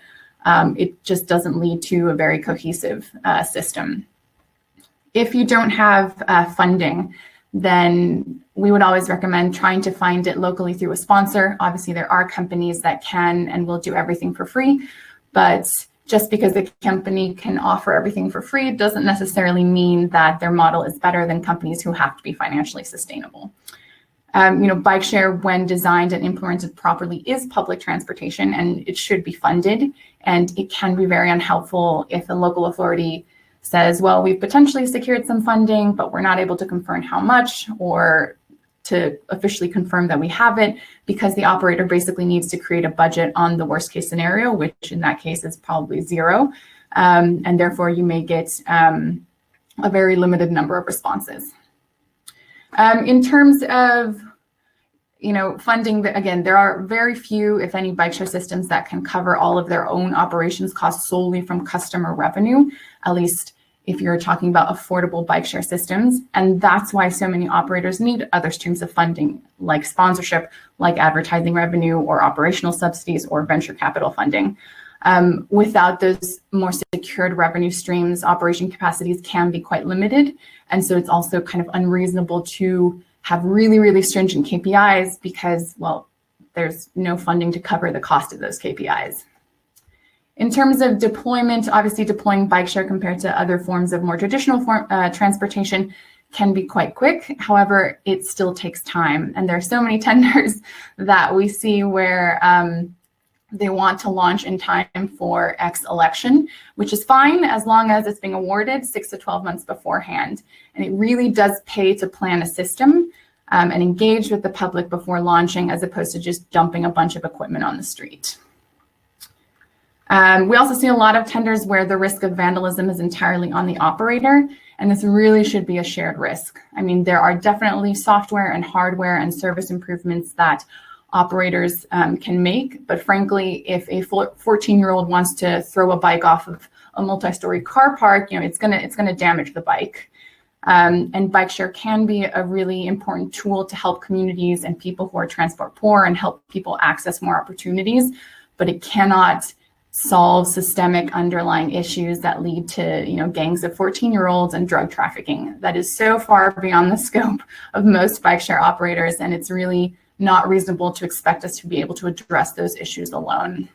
it just doesn't lead to a very cohesive system. If you don't have funding, then we would always recommend trying to find it locally through a sponsor. Obviously, there are companies that can and will do everything for free, but just because the company can offer everything for free doesn't necessarily mean that their model is better than companies who have to be financially sustainable. Bike share, when designed and implemented properly, is public transportation, and it should be funded. And it can be very unhelpful if a local authority says, well, we've potentially secured some funding, but we're not able to confirm how much or to officially confirm that we have it, because the operator basically needs to create a budget on the worst case scenario, which in that case is probably zero. And therefore you may get a very limited number of responses. In terms of funding, again, there are very few, if any, bike share systems that can cover all of their own operations costs solely from customer revenue, at least if you're talking about affordable bike share systems. And that's why so many operators need other streams of funding, like sponsorship, like advertising revenue or operational subsidies or venture capital funding. Without those more secured revenue streams, operation capacities can be quite limited. And so it's also kind of unreasonable to have really, really stringent KPIs because, well, there's no funding to cover the cost of those KPIs. In terms of deployment, obviously deploying bike share compared to other forms of more traditional transportation can be quite quick. However, it still takes time. And there are so many tenders that we see where they want to launch in time for X election, which is fine as long as it's being awarded 6 to 12 months beforehand. And it really does pay to plan a system and engage with the public before launching, as opposed to just dumping a bunch of equipment on the street. We also see a lot of tenders where the risk of vandalism is entirely on the operator, and this really should be a shared risk. I mean, there are definitely software and hardware and service improvements that operators can make, but frankly, if a 14-year-old wants to throw a bike off of a multi-story car park, it's gonna damage the bike. And bike share can be a really important tool to help communities and people who are transport poor and help people access more opportunities, but it cannot solve systemic underlying issues that lead to gangs of 14-year-olds and drug trafficking. That is so far beyond the scope of most bike share operators, and it's really not reasonable to expect us to be able to address those issues alone.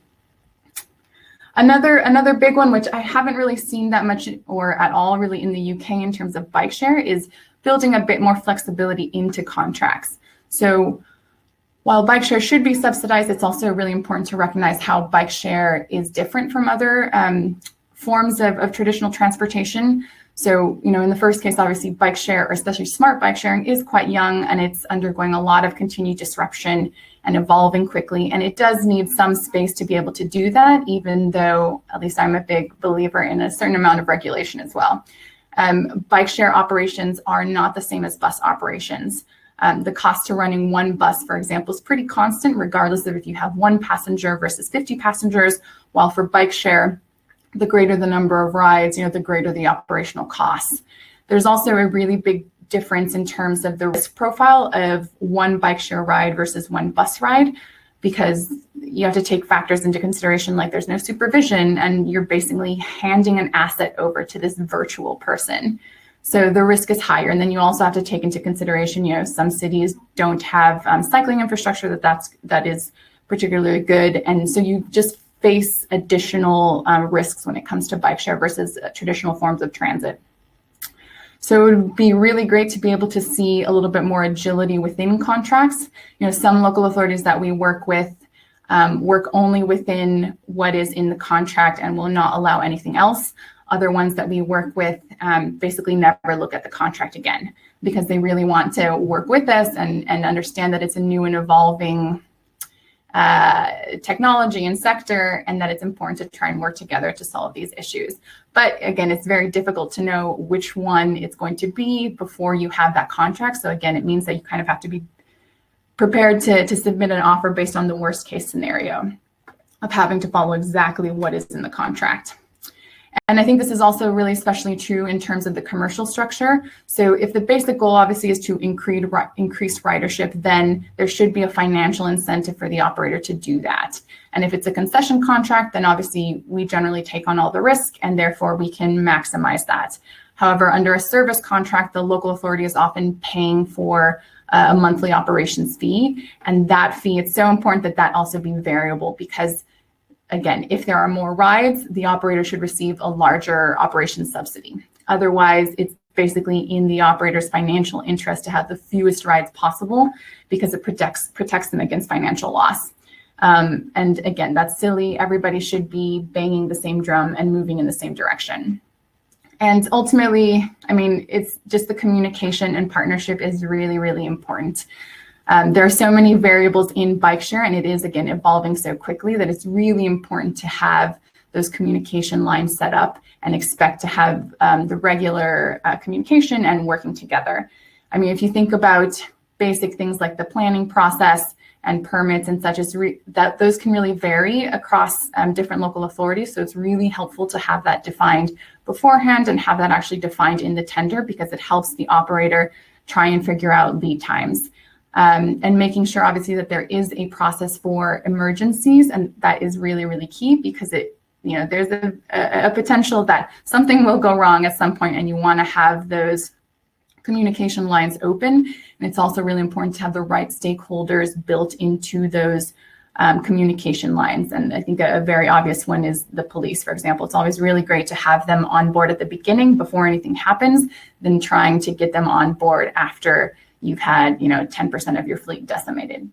Another big one, which I haven't really seen that much or at all really in the UK in terms of bike share, is building a bit more flexibility into contracts. So while bike share should be subsidized, it's also really important to recognize how bike share is different from other forms of traditional transportation. So, in the first case, obviously bike share, or especially smart bike sharing, is quite young and it's undergoing a lot of continued disruption and evolving quickly. And it does need some space to be able to do that, even though at least I'm a big believer in a certain amount of regulation as well. Bike share operations are not the same as bus operations. The cost to running one bus, for example, is pretty constant, regardless of if you have 1 passenger versus 50 passengers, while for bike share, the greater the number of rides, the greater the operational costs. There's also a really big difference in terms of the risk profile of one bike share ride versus one bus ride, because you have to take factors into consideration, like there's no supervision and you're basically handing an asset over to this virtual person. So the risk is higher. And then you also have to take into consideration, some cities don't have cycling infrastructure that is particularly good. And so you just face additional risks when it comes to bike share versus traditional forms of transit. So it would be really great to be able to see a little bit more agility within contracts. Some local authorities that we work with work only within what is in the contract and will not allow anything else. Other ones that we work with basically never look at the contract again, because they really want to work with us and understand that it's a new and evolving technology and sector, and that it's important to try and work together to solve these issues. But again, it's very difficult to know which one it's going to be before you have that contract. So again, it means that you kind of have to be prepared to submit an offer based on the worst case scenario of having to follow exactly what is in the contract. And I think this is also really especially true in terms of the commercial structure. So if the basic goal obviously is to increase ridership, then there should be a financial incentive for the operator to do that. And if it's a concession contract, then obviously we generally take on all the risk and therefore we can maximize that. However, under a service contract, the local authority is often paying for a monthly operations fee. And that fee, it's so important that that also be variable, because again, if there are more rides, the operator should receive a larger operations subsidy. Otherwise, it's basically in the operator's financial interest to have the fewest rides possible, because it protects them against financial loss. And again, that's silly. Everybody should be banging the same drum and moving in the same direction. And ultimately, I mean, it's just the communication and partnership is really, really important. There are so many variables in bike share, and it is, again, evolving so quickly that it's really important to have those communication lines set up and expect to have the regular communication and working together. I mean, if you think about basic things like the planning process and permits and such, that those can really vary across different local authorities. So it's really helpful to have that defined beforehand and have that actually defined in the tender, because it helps the operator try and figure out lead times. And making sure, obviously, that there is a process for emergencies, and that is really, really key, because there's a potential that something will go wrong at some point, and you want to have those communication lines open. And it's also really important to have the right stakeholders built into those communication lines. And I think a very obvious one is the police, for example. It's always really great to have them on board at the beginning before anything happens, than trying to get them on board after you've had 10% of your fleet decimated.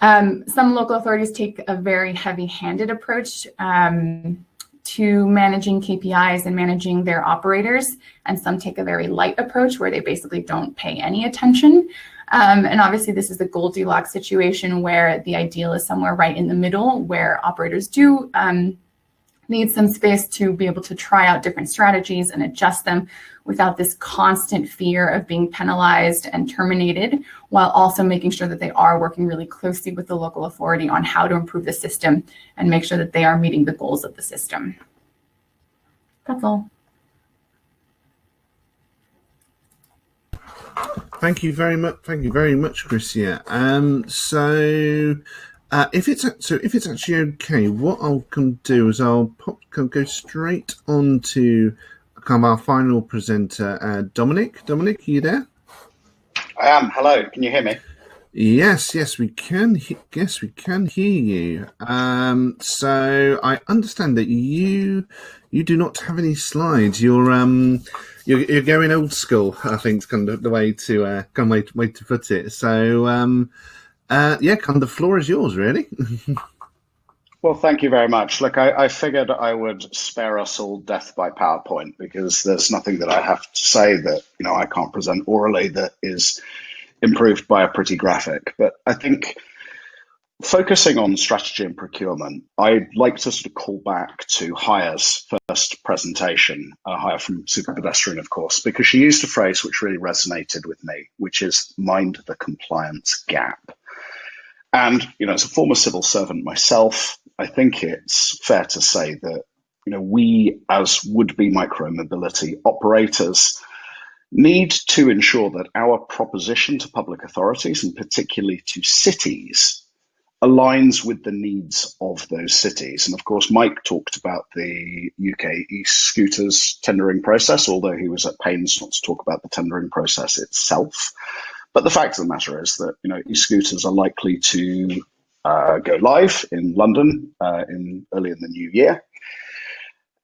Some local authorities take a very heavy-handed approach to managing KPIs and managing their operators, and some take a very light approach where they basically don't pay any attention. And obviously this is a Goldilocks situation where the ideal is somewhere right in the middle, where operators do need some space to be able to try out different strategies and adjust them without this constant fear of being penalized and terminated, while also making sure that they are working really closely with the local authority on how to improve the system and make sure that they are meeting the goals of the system. That's all. Thank you very much. Thank you very much, Chrissia. If it's actually okay, what I'll do is I'll go straight on to kind of our final presenter, Dominic. Dominic, are you there? I am. Hello. Can you hear me? Yes, we can. Yes, we can hear you. So I understand that you do not have any slides. You're going old school, I think, is kind of the way to put it. So kind of the floor is yours, really. Well, thank you very much. Look, I figured I would spare us all death by PowerPoint, because there's nothing that I have to say that I can't present orally that is improved by a pretty graphic. But I think focusing on strategy and procurement, I'd like to sort of call back to Haya's first presentation, Haya from Super Pedestrian, of course, because she used a phrase which really resonated with me, which is mind the compliance gap. And, as a former civil servant myself, I think it's fair to say that, we as would-be micromobility operators need to ensure that our proposition to public authorities, and particularly to cities, aligns with the needs of those cities. And of course, Mike talked about the UK e-scooters tendering process, although he was at pains not to talk about the tendering process itself. But the fact of the matter is that e-scooters are likely to go live in London early in the new year.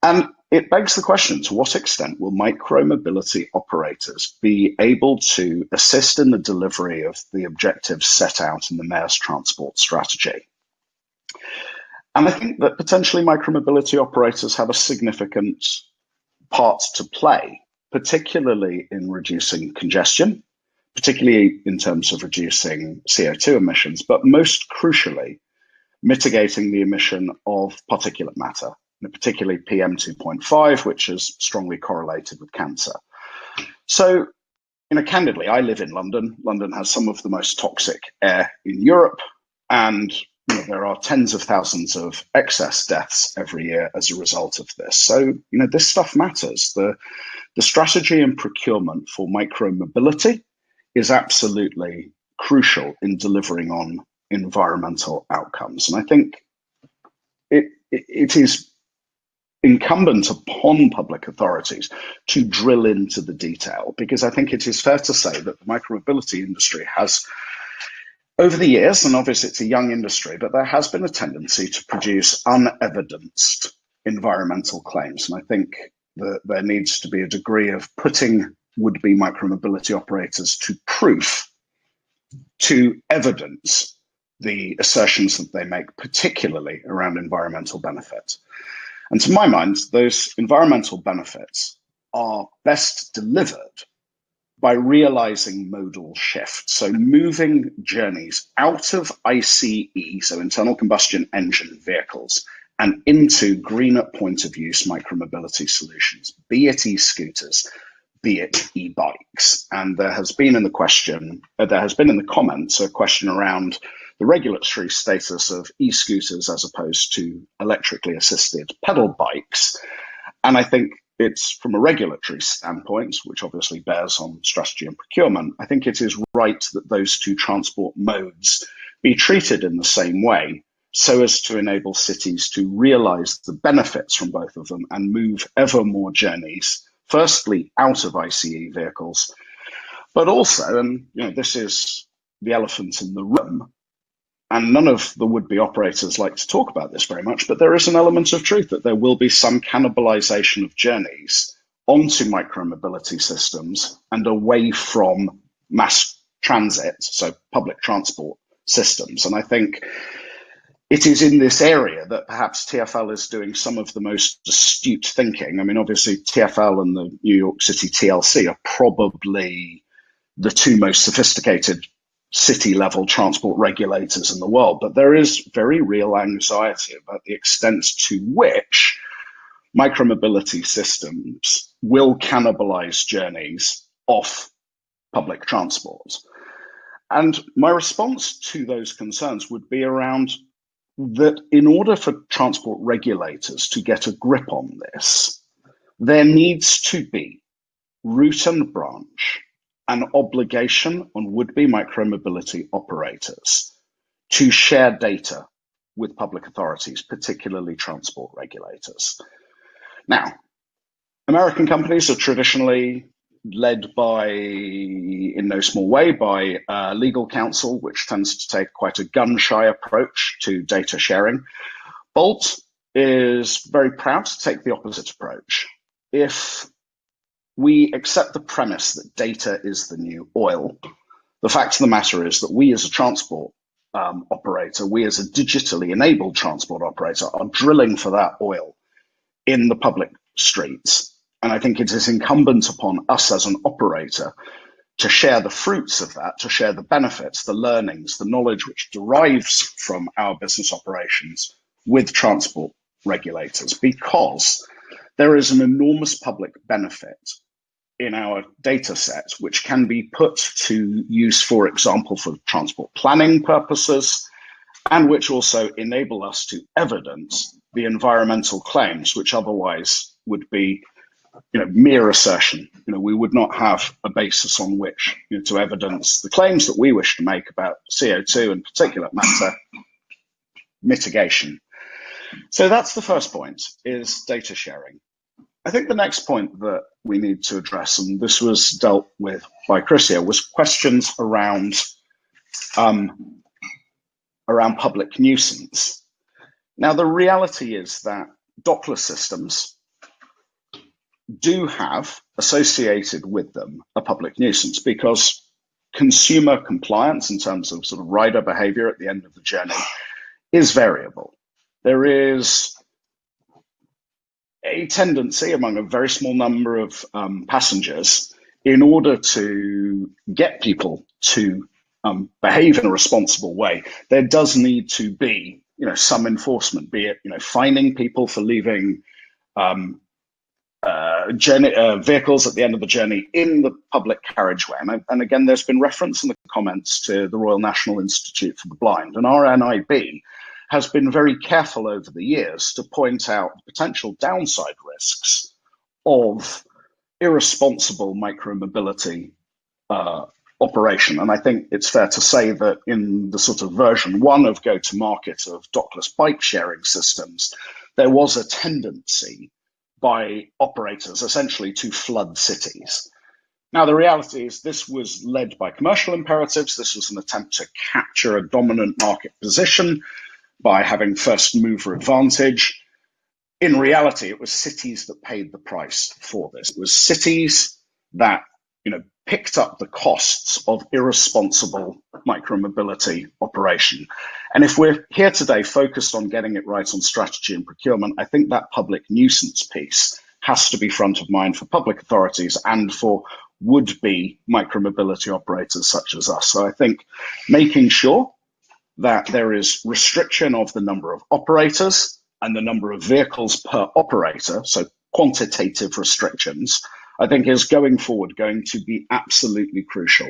And it begs the question, to what extent will micromobility operators be able to assist in the delivery of the objectives set out in the Mayor's Transport Strategy? And I think that potentially micromobility operators have a significant part to play, particularly in reducing congestion, particularly in terms of reducing CO2 emissions, but most crucially, mitigating the emission of particulate matter, particularly PM2.5, which is strongly correlated with cancer. So, candidly, I live in London. London has some of the most toxic air in Europe, and there are tens of thousands of excess deaths every year as a result of this. So, this stuff matters. The strategy and procurement for micromobility is absolutely crucial in delivering on environmental outcomes. And I think it is incumbent upon public authorities to drill into the detail, because I think it is fair to say that the micromobility industry has, over the years, and obviously it's a young industry, but there has been a tendency to produce unevidenced environmental claims. And I think that there needs to be a degree of putting would-be micromobility operators to proof, to evidence the assertions that they make, particularly around environmental benefit. And to my mind, those environmental benefits are best delivered by realizing modal shift. So moving journeys out of ICE, so internal combustion engine vehicles, and into greener point of use micromobility solutions, be it e-scooters, be it e-bikes. And there has been in the comments a question around the regulatory status of e-scooters as opposed to electrically assisted pedal bikes. And I think it's from a regulatory standpoint, which obviously bears on strategy and procurement, I think it is right that those two transport modes be treated in the same way so as to enable cities to realize the benefits from both of them and move ever more journeys, firstly out of ICE vehicles, but also, and this is the elephant in the room, and none of the would-be operators like to talk about this very much, but there is an element of truth that there will be some cannibalization of journeys onto micromobility systems and away from mass transit, so public transport systems. And I think it is in this area that perhaps TfL is doing some of the most astute thinking. I mean, obviously, TfL and the New York City TLC are probably the two most sophisticated city-level transport regulators in the world, but there is very real anxiety about the extent to which micromobility systems will cannibalize journeys off public transport. And my response to those concerns would be around that in order for transport regulators to get a grip on this, there needs to be root and branch an obligation on would-be micromobility operators to share data with public authorities, particularly transport regulators. Now, American companies are traditionally led by, in no small way, by legal counsel, which tends to take quite a gun-shy approach to data sharing. Bolt is very proud to take the opposite approach. If we accept the premise that data is the new oil, the fact of the matter is that we as a transport operator, we as a digitally enabled transport operator are drilling for that oil in the public streets. And I think it is incumbent upon us as an operator to share the fruits of that, to share the benefits, the learnings, the knowledge which derives from our business operations with transport regulators, because there is an enormous public benefit in our data set, which can be put to use, for example, for transport planning purposes, and which also enable us to evidence the environmental claims, which otherwise would be mere assertion. We would not have a basis on which to evidence the claims that we wish to make about CO2 and particulate matter mitigation. So that's the first point, is data sharing. I think the next point that we need to address, and this was dealt with by Chris here, was questions around public nuisance. Now, the reality is that dockless systems do have associated with them a public nuisance, because consumer compliance in terms of sort of rider behavior at the end of the journey is variable. There is a tendency among a very small number of passengers, in order to get people to behave in a responsible way, there does need to be some enforcement, be it fining people for leaving vehicles at the end of the journey in the public carriageway. And again, there's been reference in the comments to the Royal National Institute for the Blind, and RNIB has been very careful over the years to point out the potential downside risks of irresponsible micromobility operation. And I think it's fair to say that in the sort of version 1 of go-to-market of dockless bike sharing systems, there was a tendency by operators essentially to flood cities. Now, the reality is this was led by commercial imperatives. This was an attempt to capture a dominant market position by having first mover advantage. In reality, it was cities that paid the price for this. It was cities that, picked up the costs of irresponsible micromobility operation. And if we're here today focused on getting it right on strategy and procurement, I think that public nuisance piece has to be front of mind for public authorities and for would-be micromobility operators such as us. So I think making sure that there is restriction of the number of operators and the number of vehicles per operator, so quantitative restrictions, I think is going forward going to be absolutely crucial.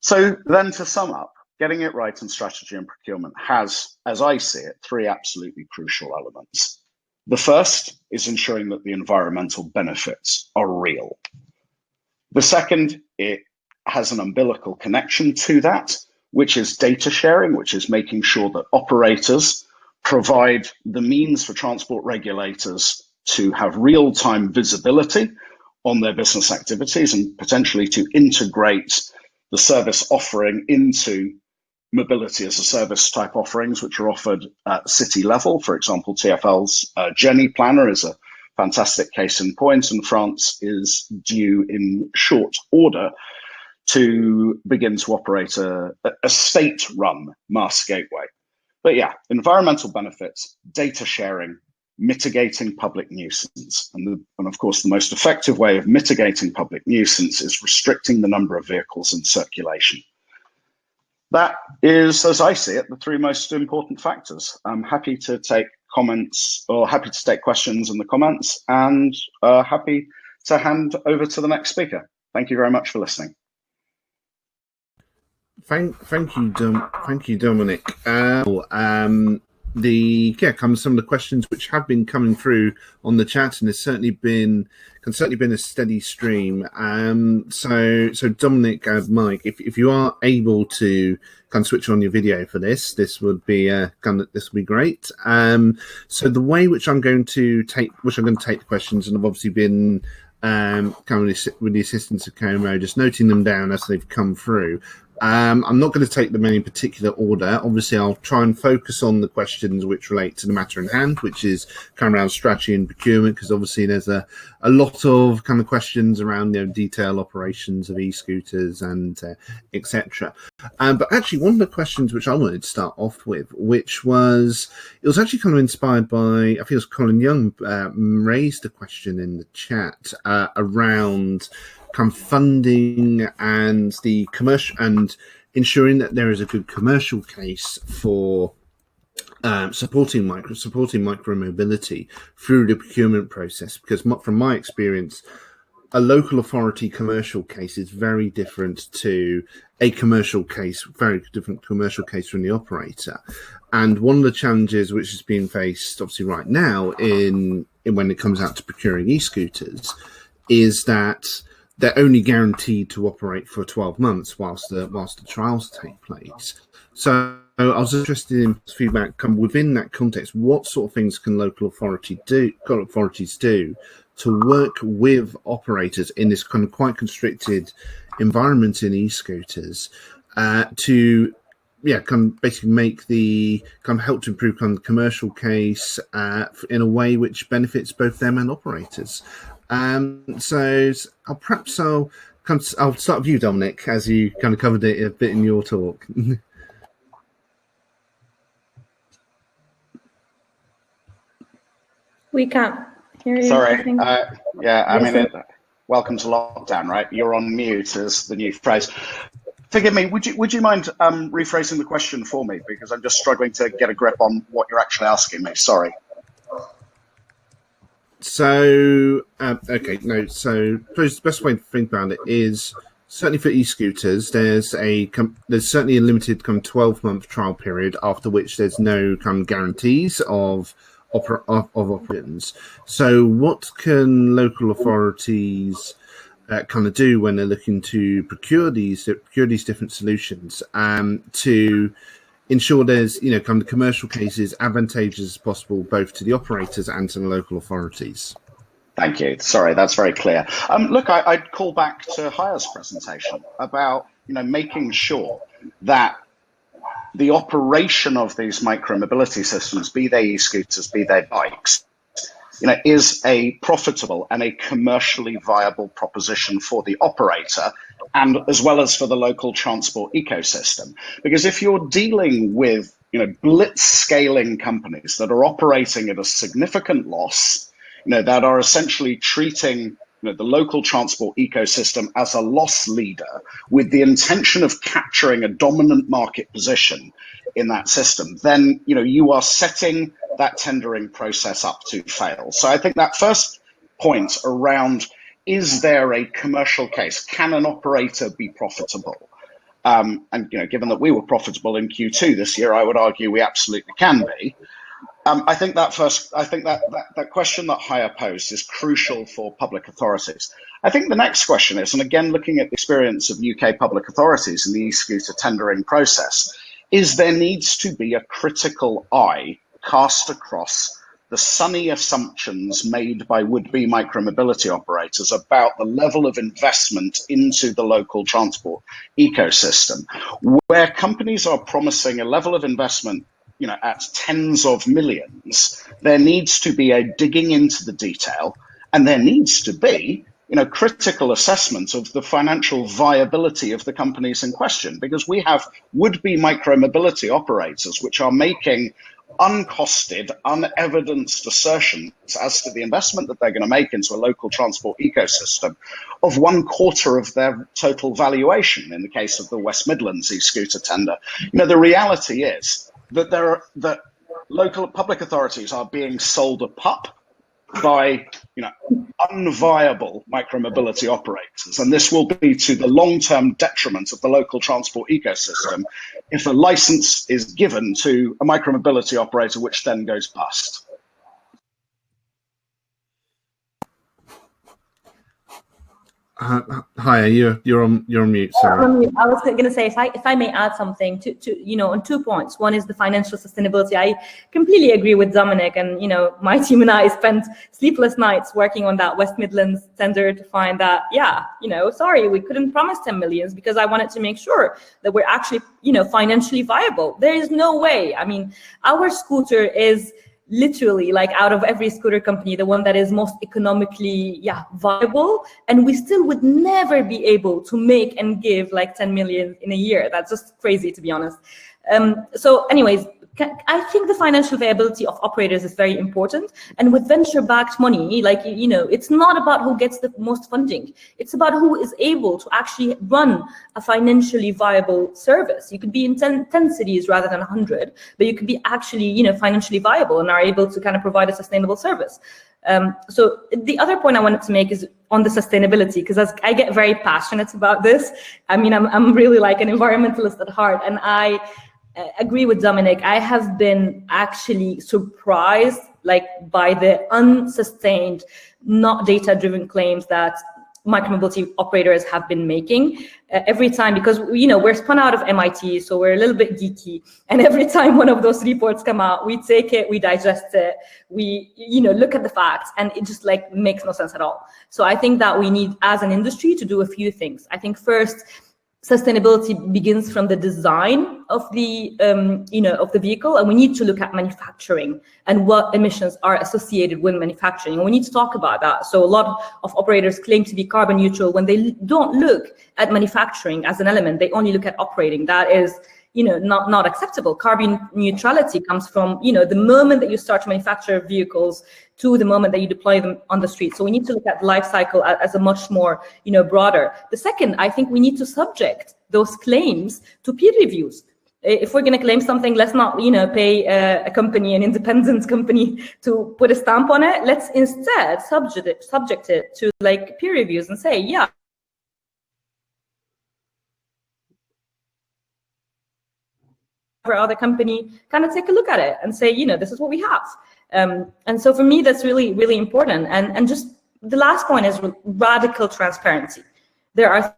So then to sum up, getting it right in strategy and procurement has, as I see it, three absolutely crucial elements. The first is ensuring that the environmental benefits are real. The second, it has an umbilical connection to that, which is data sharing, which is making sure that operators provide the means for transport regulators to have real-time visibility on their business activities and potentially to integrate the service offering into mobility as a service type offerings, which are offered at city level. For example, TfL's Journey Planner is a fantastic case in point, and France is due in short order to begin to operate a state-run mass gateway. But yeah, environmental benefits, data sharing, mitigating public nuisance. And of course, the most effective way of mitigating public nuisance is restricting the number of vehicles in circulation. That is, as I see it, the three most important factors. I'm happy to take comments or happy to take questions in the comments, and happy to hand over to the next speaker. Thank you very much for listening. Thank you, Dominic. Some of the questions which have been coming through on the chat, and it's certainly been a steady stream. So Dominic and Mike, if you are able to kind of switch on your video for this would be great. So the way which I'm going to take the questions, and I've obviously been kind of with the assistance of Como, just noting them down as they've come through. I'm not going to take them in any particular order. Obviously, I'll try and focus on the questions which relate to the matter in hand, which is kind of around strategy and procurement, because obviously there's a lot of kind of questions around detail operations of e-scooters and etc. But actually, one of the questions which I wanted to start off with, which was, it was actually kind of inspired by, I think it was Colin Young raised a question in the chat around kind of funding and the commercial, and ensuring that there is a good commercial case for supporting micromobility through the procurement process. Because from my experience, a local authority commercial case is very different to a commercial case, very different commercial case from the operator. And one of the challenges which is being faced, obviously, right now in when it comes out to procuring e-scooters, is that they're only guaranteed to operate for 12 months whilst the trials take place. So I was interested in feedback within that context. What sort of things can local authorities do to work with operators in this kind of quite constricted environment in e-scooters to basically make the help to improve the commercial case in a way which benefits both them and operators. So I'll start with you, Dominic, as you kind of covered it a bit in your talk. We can't hear you. Sorry. Welcome to lockdown, right? You're on mute is the new phrase. Forgive me. Would you mind rephrasing the question for me, because I'm just struggling to get a grip on what you're actually asking me. Sorry. So, so the best way to think about it is, certainly for e-scooters, there's certainly a limited 12-month trial period, after which there's no guarantees of operations. So what can local authorities do when they're looking to procure these different solutions to ensure there's the commercial cases advantageous as possible, both to the operators and to the local authorities? Thank you. Sorry, that's very clear. Look, I'd call back to Haya's presentation about making sure that the operation of these micromobility systems, be they e-scooters, be they bikes, is a profitable and a commercially viable proposition for the operator, and as well as for the local transport ecosystem. Because if you're dealing with blitz scaling companies that are operating at a significant loss that are essentially treating the local transport ecosystem as a loss leader with the intention of capturing a dominant market position in that system, then you are setting that tendering process up to fail. So I think that first point around, is there a commercial case? Can an operator be profitable? And given that we were profitable in Q2 this year, I would argue we absolutely can be. I think that question that Haya posed is crucial for public authorities. I think the next question is, and again, looking at the experience of UK public authorities in the e-scooter tendering process, is there needs to be a critical eye cast across the sunny assumptions made by would-be micromobility operators about the level of investment into the local transport ecosystem, where companies are promising a level of investment at tens of millions. There needs to be a digging into the detail, and there needs to be critical assessment of the financial viability of the companies in question, because we have would-be micromobility operators which are making uncosted, unevidenced assertions as to the investment that they're going to make into a local transport ecosystem of 1/4 of their total valuation in the case of the West Midlands e-scooter tender. The reality is that local public authorities are being sold a pup by unviable micromobility operators, and this will be to the long-term detriment of the local transport ecosystem if a license is given to a micromobility operator which then goes bust. Hi, you're on mute. Sorry. I was going to say, if I may add something to on 2 points. One is the financial sustainability. I completely agree with Dominic, and my team and I spent sleepless nights working on that West Midlands tender to find that sorry, we couldn't promise 10 million because I wanted to make sure that we're actually financially viable. There is no way. I mean, our scooter is literally, like, out of every scooter company, the one that is most economically viable, and we still would never be able to make and give like 10 million in a year. That's just crazy, to be honest. So anyways, I think the financial viability of operators is very important, and with venture-backed money, it's not about who gets the most funding. It's about who is able to actually run a financially viable service. You could be in 10 cities rather than 100, but you could be actually financially viable and are able to kind of provide a sustainable service. So the other point I wanted to make is on the sustainability, because as I get very passionate about this. I mean, I'm really like an environmentalist at heart, and I agree with Dominic. I have been actually surprised by the unsustained, not data-driven claims that micromobility operators have been making every time, because we're spun out of MIT, so we're a little bit geeky, and every time one of those reports come out, we take it, we digest it, we look at the facts, and it just makes no sense at all. So I think that we need, as an industry, to do a few things. I think first, sustainability begins from the design of the of the vehicle, and we need to look at manufacturing and what emissions are associated with manufacturing, and we need to talk about that. So a lot of operators claim to be carbon neutral when they don't look at manufacturing as an element. They only look at operating. That is not acceptable. Carbon neutrality comes from the moment that you start to manufacture vehicles to the moment that you deploy them on the street. So we need to look at the life cycle as a much more broader. The second, I think we need to subject those claims to peer reviews. If we're going to claim something, let's not pay a company, an independent company, to put a stamp on it. Let's instead subject it to peer reviews and say, yeah, for other company, kind of take a look at it and say, this is what we have. And so for me, that's really, really important. And just the last point is radical transparency. There are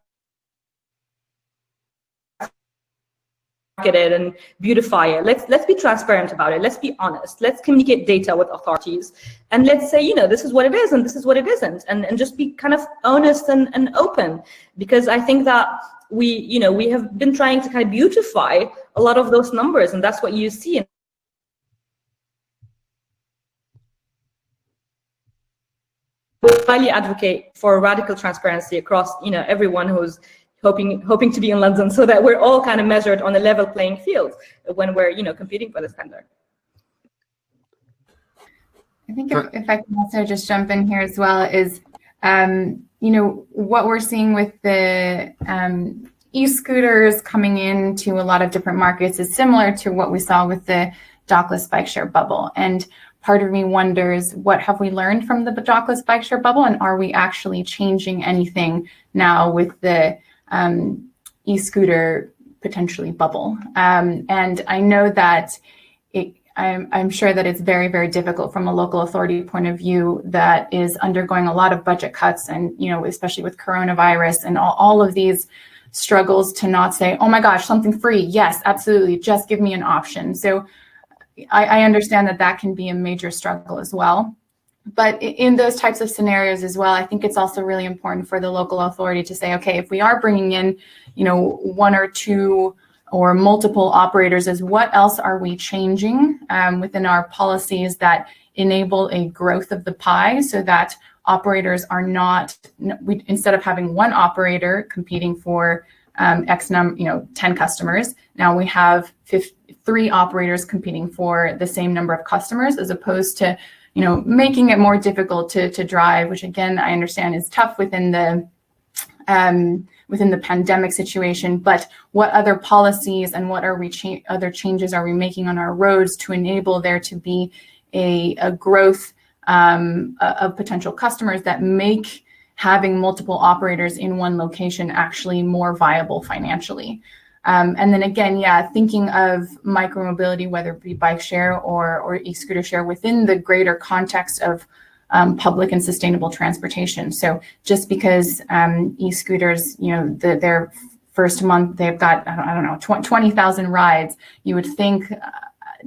market it and beautify it. Let's be transparent about it. Let's be honest. Let's communicate data with authorities, and let's say, this is what it is and this is what it isn't, and just be kind of honest and open, because I think that we have been trying to kind of beautify a lot of those numbers, and that's what you see. We highly advocate for radical transparency across everyone who's hoping to be in London, so that we're all kind of measured on a level playing field when we're competing for this tender. I think if I can also just jump in here as well is, what we're seeing with the e-scooters coming into a lot of different markets is similar to what we saw with the dockless bike share bubble. And part of me wonders, what have we learned from the dockless bike share bubble, and are we actually changing anything now with the e-scooter potentially bubble? And I know that I'm sure that it's very, very difficult from a local authority point of view that is undergoing a lot of budget cuts, and especially with coronavirus and all of these struggles, to not say, oh my gosh, something free, yes, absolutely, just give me an option. So I understand that can be a major struggle as well. But in those types of scenarios as well, I think it's also really important for the local authority to say, okay, if we are bringing in, one or two or multiple operators, is what else are we changing within our policies that enable a growth of the pie, so that operators are not, instead of having one operator competing for X number, 10 customers, now we have 3 operators competing for the same number of customers, as opposed to making it more difficult to drive, which again, I understand is tough within the pandemic situation. But what other policies and what are other changes are we making on our roads to enable there to be a growth of potential customers that make having multiple operators in one location actually more viable financially? And then again, thinking of micromobility, whether it be bike share or e-scooter share, within the greater context of public and sustainable transportation. So just because e-scooters, their first month they've got, I don't know, 20,000 rides, you would think,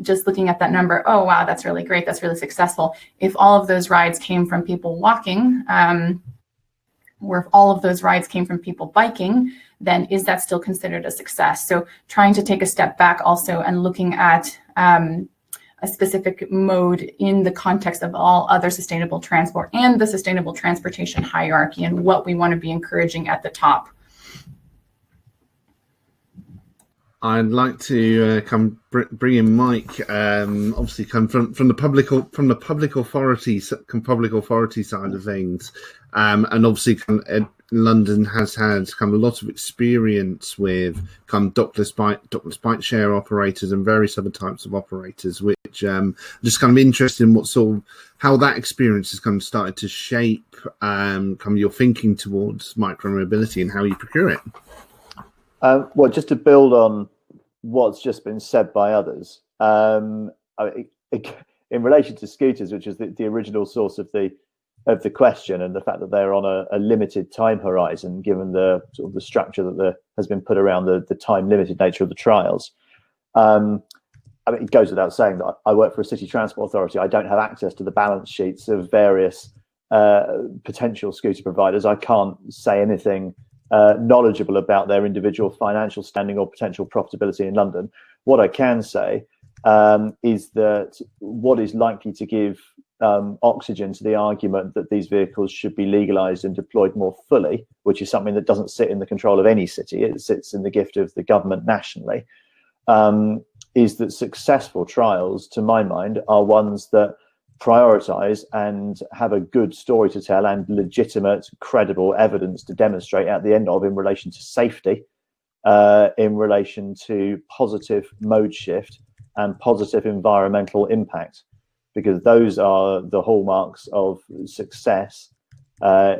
just looking at that number, oh wow, that's really great, that's really successful. If all of those rides came from people walking, or if all of those rides came from people biking, then is that still considered a success? So trying to take a step back also and looking at a specific mode in the context of all other sustainable transport and the sustainable transportation hierarchy, and what we want to be encouraging at the top. I'd like to bring in Mike. Obviously, come from the public authority side of things, and obviously, London has had a lot of experience with dockless bike share operators and various other types of operators, which I'm just interested in how that experience has started to shape your thinking towards micromobility and how you procure it. Well, just to build on what's just been said by others, in relation to scooters, which is the original source of the question, and the fact that they're on a limited time horizon, given the sort of the structure that has been put around the time limited nature of the trials. It goes without saying that I work for a city transport authority. I don't have access to the balance sheets of various potential scooter providers. I can't say anything knowledgeable about their individual financial standing or potential profitability in London. What I can say is that what is likely to give oxygen to the argument that these vehicles should be legalized and deployed more fully, which is something that doesn't sit in the control of any city, it sits in the gift of the government nationally, is that successful trials, to my mind, are ones that prioritize and have a good story to tell and legitimate, credible evidence to demonstrate at the end of, in relation to safety, in relation to positive mode shift and positive environmental impact, because those are the hallmarks of success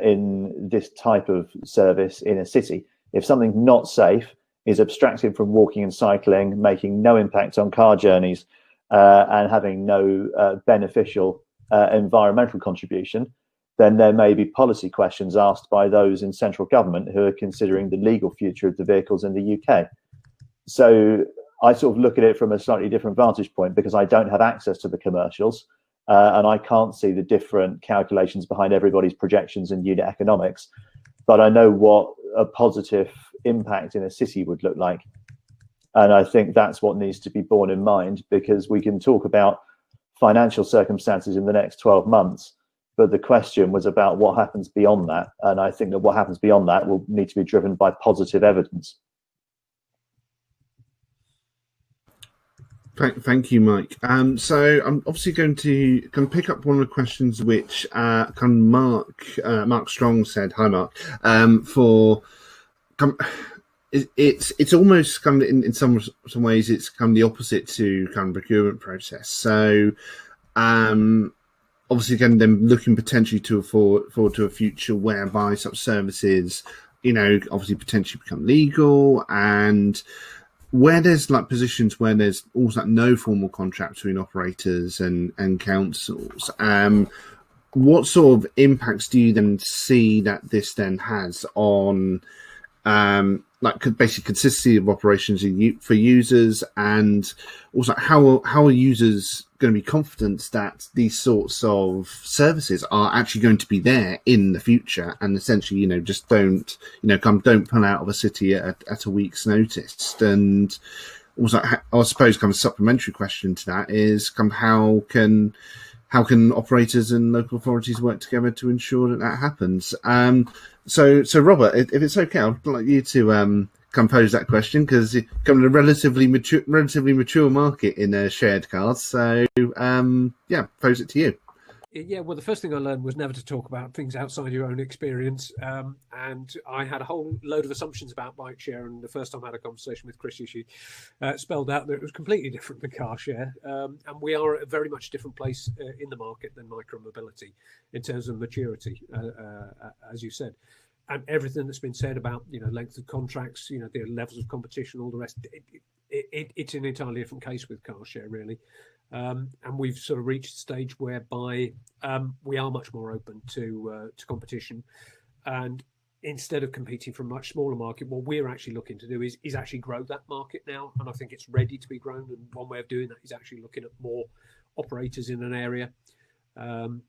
in this type of service in a city. If something's not safe, is abstracted from walking and cycling, making no impact on car journeys, and having no beneficial environmental contribution, then there may be policy questions asked by those in central government who are considering the legal future of the vehicles in the UK. So I sort of look at it from a slightly different vantage point, because I don't have access to the commercials, and I can't see the different calculations behind everybody's projections and unit economics, but I know what a positive impact in a city would look like. And I think that's what needs to be borne in mind, because we can talk about financial circumstances in the next 12 months, but the question was about what happens beyond that. And I think that what happens beyond that will need to be driven by positive evidence. Thank you, Mike. So I'm obviously going to pick up one of the questions which Mark Strong said. Hi, Mark. It's almost kind of in some ways it's kind of the opposite to kind of procurement process. So obviously again, them looking potentially to forward to a future whereby such services, obviously potentially become legal, and where there's like positions where there's also like no formal contract between operators and councils. What sort of impacts do you then see that this then has on basically consistency of operations for users, and also how are users going to be confident that these sorts of services are actually going to be there in the future, and essentially just don't pull out of a city at a week's notice? And also, I suppose kind of supplementary question to that is how can operators and local authorities work together to ensure that happens? So Robert, if it's okay, I'd like you to pose that question, because it's becoming a relatively mature market in shared cars. So pose it to you. Yeah, well, the first thing I learned was never to talk about things outside your own experience. And I had a whole load of assumptions about bike share. And the first time I had a conversation with Chrissy, she spelled out that it was completely different than car share. And we are at a very much different place in the market than micromobility in terms of maturity, as you said. And everything that's been said about, length of contracts, the levels of competition, all the rest, it's an entirely different case with car share, really. And we've sort of reached a stage whereby we are much more open to competition, and instead of competing for a much smaller market, what we're actually looking to do is actually grow that market now, and I think it's ready to be grown. And one way of doing that is actually looking at more operators in an area.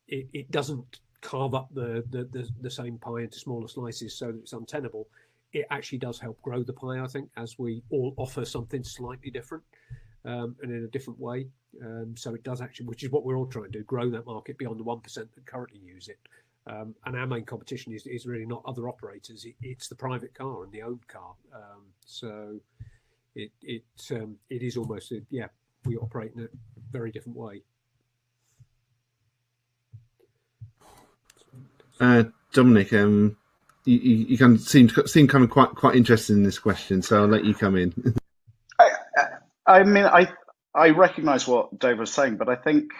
It doesn't carve up the same pie into smaller slices so that it's untenable. It actually does help grow the pie, I think, as we all offer something slightly different. And in a different way. So it does actually, which is what we're all trying to do, grow that market beyond the 1% that currently use it. And our main competition is really not other operators, it's the private car and the owned car. So it is almost, we operate in a very different way. Dominic, you kind of seem kind of quite interested in this question, so I'll let you come in. I mean, I recognise what Dave was saying, but I think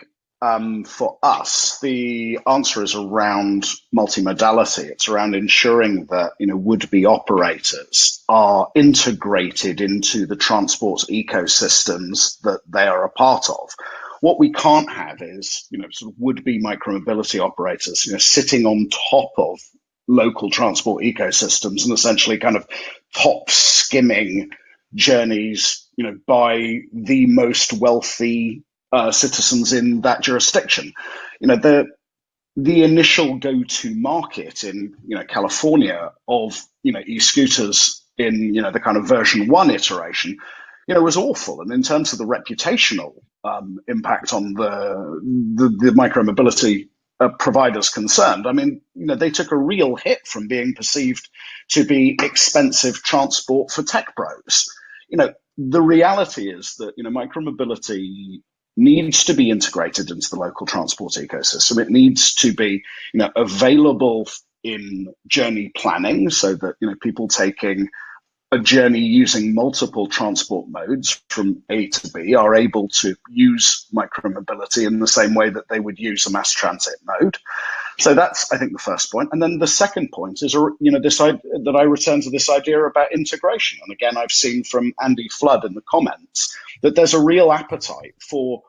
for us, the answer is around multimodality. It's around ensuring that would-be operators are integrated into the transport ecosystems that they are a part of. What we can't have is sort of would-be micromobility operators sitting on top of local transport ecosystems and essentially kind of top skimming journeys by the most wealthy citizens in that jurisdiction. The initial go-to market in California of e-scooters in the kind of version 1 iteration was awful, and in terms of the reputational impact on the micromobility providers concerned, I mean, they took a real hit from being perceived to be expensive transport for tech bros. The reality is that micromobility needs to be integrated into the local transport ecosystem. It needs to be available in journey planning, so that people taking a journey using multiple transport modes from A to B are able to use micromobility in the same way that they would use a mass transit mode. So that's, I think, the first point. And then the second point is, that I return to this idea about integration. And again, I've seen from Andy Flood in the comments that there's a real appetite for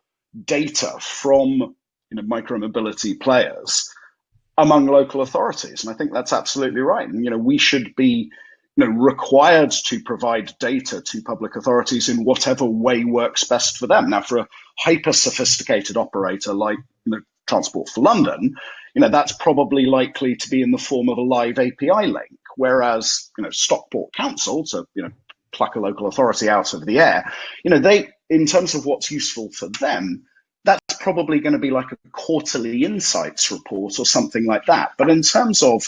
data from micromobility players among local authorities. And I think that's absolutely right. And we should be required to provide data to public authorities in whatever way works best for them. Now, for a hyper sophisticated operator like Transport for London, that's probably likely to be in the form of a live API link, whereas Stockport Council, to pluck a local authority out of the air, they, in terms of what's useful for them, that's probably going to be like a quarterly insights report or something like that. But in terms of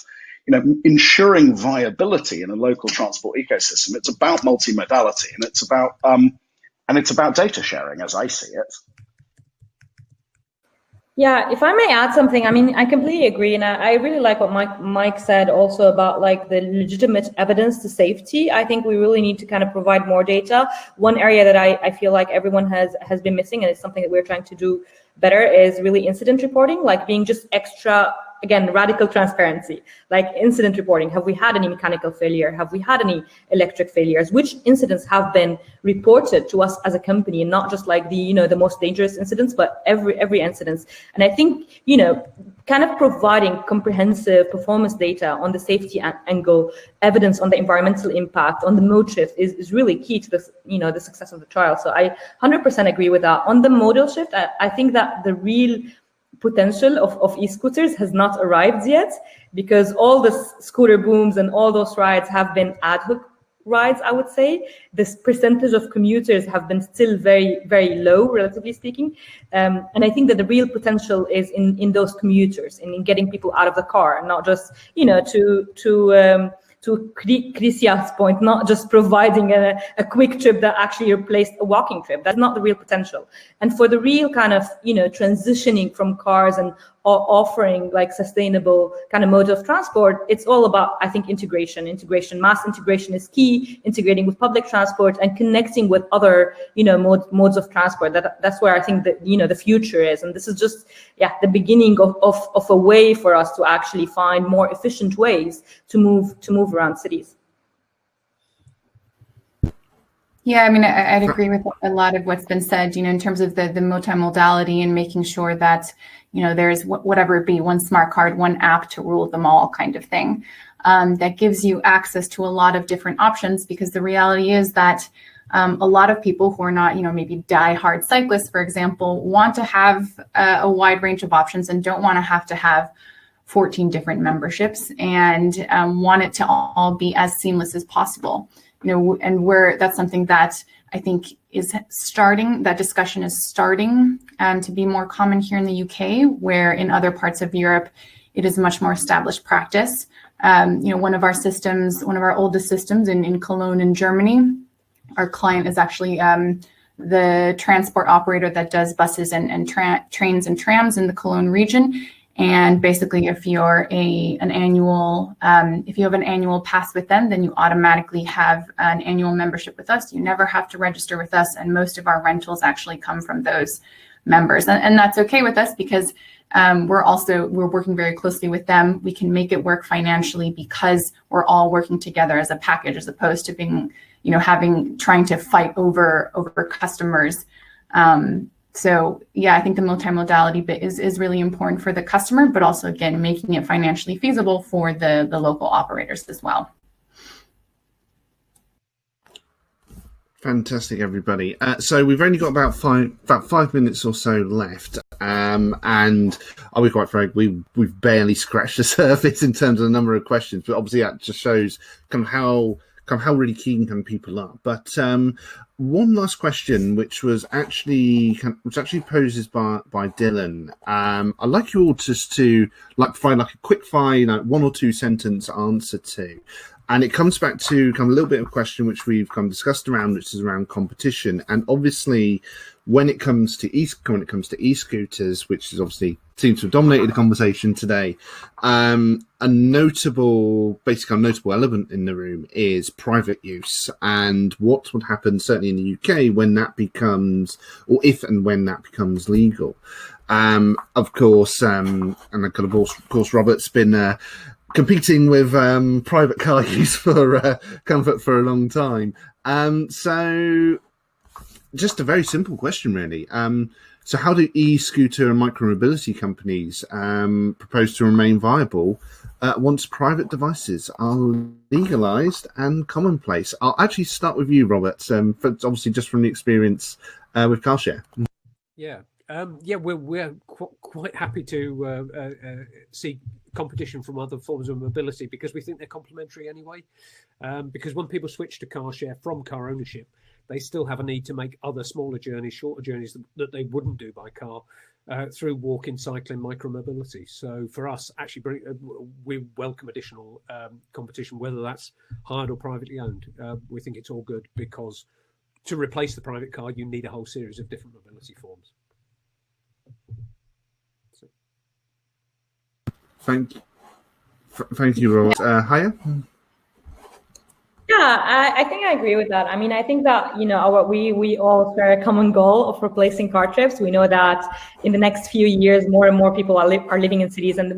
ensuring viability in a local transport ecosystem, it's about multimodality, and it's about And it's about data sharing, as I see it. Yeah, if I may add something, I mean, I completely agree, and I really like what Mike said also about like the legitimate evidence to safety. I think we really need to kind of provide more data. One area that I feel like everyone has been missing, and it's something that we're trying to do better, is really incident reporting, like being just extra, again, radical transparency, like incident reporting. Have we had any mechanical failure? Have we had any electric failures? Which incidents have been reported to us as a company, and not just like the the most dangerous incidents, but every incident. And I think kind of providing comprehensive performance data on the safety angle, evidence on the environmental impact, on the motive is really key to this, the success of the trial. So I 100% agree with that. On the modal shift, I think that the real potential of e-scooters has not arrived yet, because all the scooter booms and all those rides have been ad hoc rides. I would say this percentage of commuters have been still very, very low, relatively speaking. And I think that the real potential is in those commuters, in getting people out of the car, not just, to Christian's point, not just providing a quick trip that actually replaced a walking trip. That's not the real potential. And for the real kind of, transitioning from cars and offering like sustainable kind of mode of transport, it's all about, I think, integration. Mass integration is key, integrating with public transport and connecting with other, modes of transport. That's where I think that, the future is. And this is just, the beginning of a way for us to actually find more efficient ways to move around cities. Yeah, I mean, I'd agree with a lot of what's been said, in terms of the multimodality and making sure that, there's whatever it be, one smart card, one app to rule them all kind of thing. That gives you access to a lot of different options, because the reality is that a lot of people who are not, maybe die-hard cyclists, for example, want to have a wide range of options and don't want to have 14 different memberships, and want it to all be as seamless as possible. And that's something that I think is starting, that discussion is starting to be more common here in the UK, where in other parts of Europe, it is a much more established practice. One of our oldest systems in Cologne in Germany, our client is actually the transport operator that does buses and trains and trams in the Cologne region. And basically, if you have an annual pass with them, then you automatically have an annual membership with us. You never have to register with us, and most of our rentals actually come from those members, and that's okay with us, because we're working very closely with them. We can make it work financially because we're all working together as a package, as opposed to being, trying to fight over customers. So I think the multimodality bit is really important for the customer, but also, again, making it financially feasible for the local operators as well. Fantastic, everybody. So we've only got about 5 minutes or so left, and I'll be quite frank, we've barely scratched the surface in terms of the number of questions, but obviously that just shows kind of how really keen people are. But one last question, which actually poses by Dylan. I'd like you all just to provide a quick fire, 1 or 2 sentence answer to. And it comes back to a little bit of a question which we've discussed around, which is around competition. And obviously, when it comes to e-scooters, which is obviously seems to have dominated the conversation today, a notable element in the room is private use, and what would happen certainly in the UK when that becomes, or if and when that becomes legal. Of course, Robert's been competing with private car use for comfort for a long time. So just a very simple question, really. So how do e-scooter and micromobility companies propose to remain viable once private devices are legalized and commonplace? I'll actually start with you, Robert, obviously just from the experience with CarShare. We're quite happy to see competition from other forms of mobility, because we think they're complementary anyway. Because when people switch to car share from car ownership, they still have a need to make other smaller journeys, shorter journeys that they wouldn't do by car through walking, cycling, micromobility. So for us, actually, we welcome additional competition, whether that's hired or privately owned. We think it's all good, because to replace the private car, you need a whole series of different mobility forms. So. Thank you, Robert. Haya? Yeah, I think I agree with that. I mean, I think that, we all share a common goal of replacing car trips. We know that in the next few years, more and more people are living in cities, and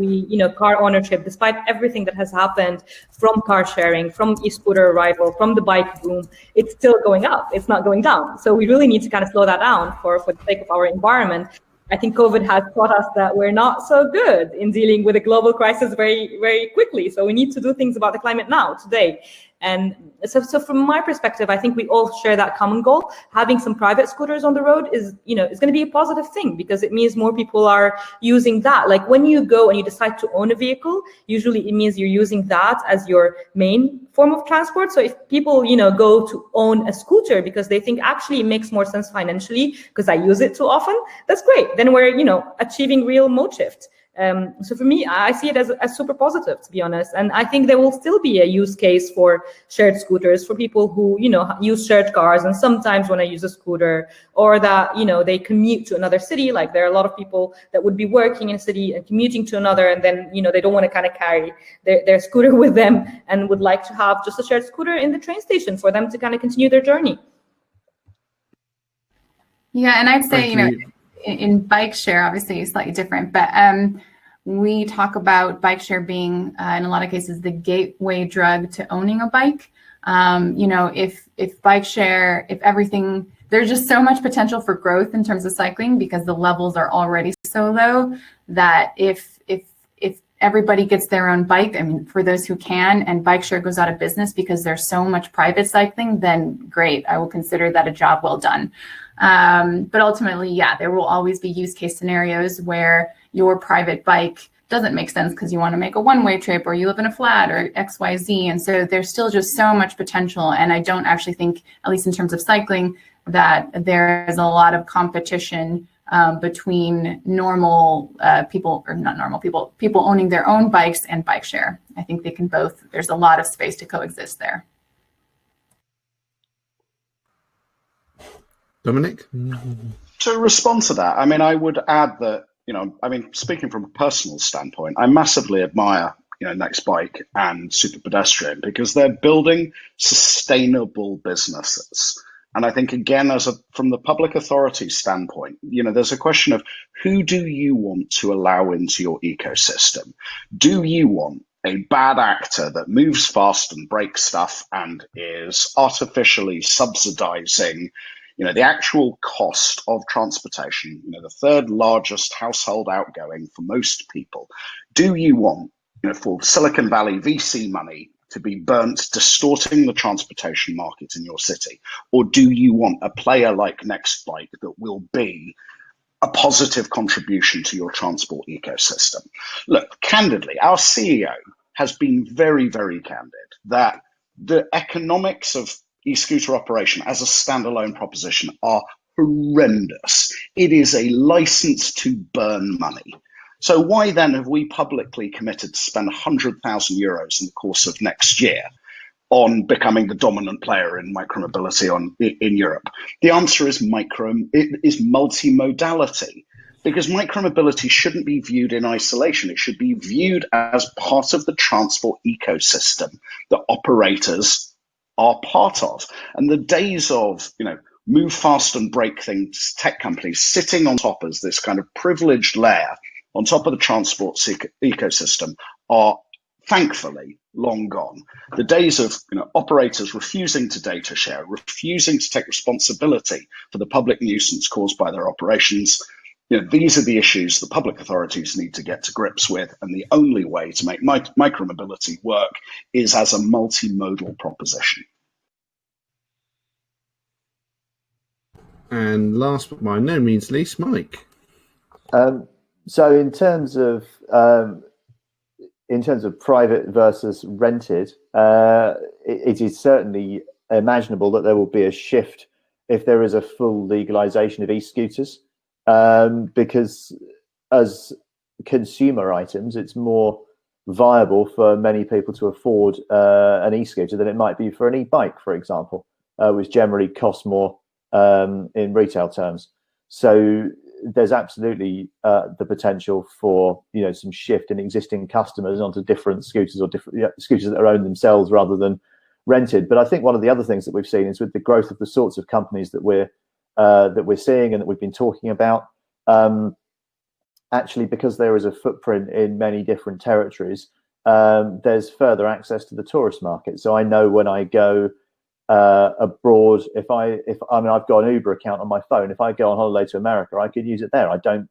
car ownership, despite everything that has happened from car sharing, from e-scooter arrival, from the bike boom, it's still going up. It's not going down. So we really need to kind of slow that down for the sake of our environment. I think COVID has taught us that we're not so good in dealing with a global crisis very, very quickly. So we need to do things about the climate now, today. And so from my perspective, I think we all share that common goal. Having some private scooters on the road is going to be a positive thing, because it means more people are using that. Like when you go and you decide to own a vehicle, usually it means you're using that as your main form of transport. So if people, go to own a scooter because they think actually it makes more sense financially because I use it too often, that's great. Then we're, achieving real mode shift. So for me, I see it as super positive, to be honest. And I think there will still be a use case for shared scooters for people who, use shared cars and sometimes want to use a scooter, or that, they commute to another city. Like there are a lot of people that would be working in a city and commuting to another, and then, they don't want to kind of carry their scooter with them and would like to have just a shared scooter in the train station for them to kind of continue their journey. Yeah, and I'd say, in bike share, obviously slightly different, but we talk about bike share being, in a lot of cases, the gateway drug to owning a bike. If bike share, if everything, there's just so much potential for growth in terms of cycling because the levels are already so low that if everybody gets their own bike, I mean, for those who can, and bike share goes out of business because there's so much private cycling, then great, I will consider that a job well done. But ultimately, yeah, there will always be use case scenarios where your private bike doesn't make sense because you want to make a one-way trip or you live in a flat or XYZ. And so there's still just so much potential. And I don't actually think, at least in terms of cycling, that there is a lot of competition between normal people, or not normal people owning their own bikes and bike share. I think they can both, there's a lot of space to coexist there. Dominic? To respond to that, I mean, I would add that, speaking from a personal standpoint, I massively admire, Next Bike and Super Pedestrian because they're building sustainable businesses. And I think, again, from the public authority standpoint, there's a question of who do you want to allow into your ecosystem? Do you want a bad actor that moves fast and breaks stuff and is artificially subsidizing the actual cost of transportation, the third largest household outgoing for most people? Do you want, for Silicon Valley VC money to be burnt distorting the transportation market in your city? Or do you want a player like Next Bike that will be a positive contribution to your transport ecosystem? Look, candidly, our CEO has been very, very candid that the economics of e-scooter operation as a standalone proposition are horrendous. It is a license to burn money. So why then have we publicly committed to spend €100,000 in the course of next year on becoming the dominant player in micromobility in Europe? The answer is multimodality, because micromobility shouldn't be viewed in isolation. It should be viewed as part of the transport ecosystem that operators are part of. And the days of, move fast and break things tech companies sitting on top as this kind of privileged layer on top of the transport ecosystem are thankfully long gone. The days of operators refusing to data share, refusing to take responsibility for the public nuisance caused by their operations, these are the issues the public authorities need to get to grips with. And the only way to make micromobility work is as a multimodal proposition. And last but by no means least, Mike. So in terms of private versus rented, it is certainly imaginable that there will be a shift if there is a full legalization of e-scooters, because as consumer items, it's more viable for many people to afford an e-scooter than it might be for an e-bike, for example. which generally cost more in retail terms. So there's absolutely the potential for some shift in existing customers onto different scooters or different scooters that are owned themselves rather than rented. But I think one of the other things that we've seen is with the growth of the sorts of companies that we're seeing and that we've been talking about, actually, because there is a footprint in many different territories, there's further access to the tourist market. So I know when I go abroad, if I've got an Uber account on my phone, if I go on holiday to America, I could use it there. I don't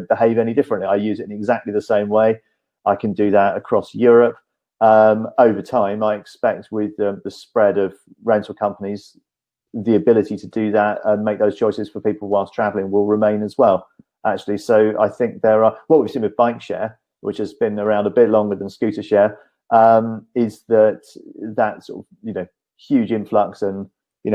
behave any differently. I use it in exactly the same way. I can do that across Europe. Over time, I expect with the spread of rental companies, the ability to do that and make those choices for people whilst traveling will remain as well, actually. So I think there are, what we've seen with bike share, which has been around a bit longer than scooter share, is that sort of, huge influx and,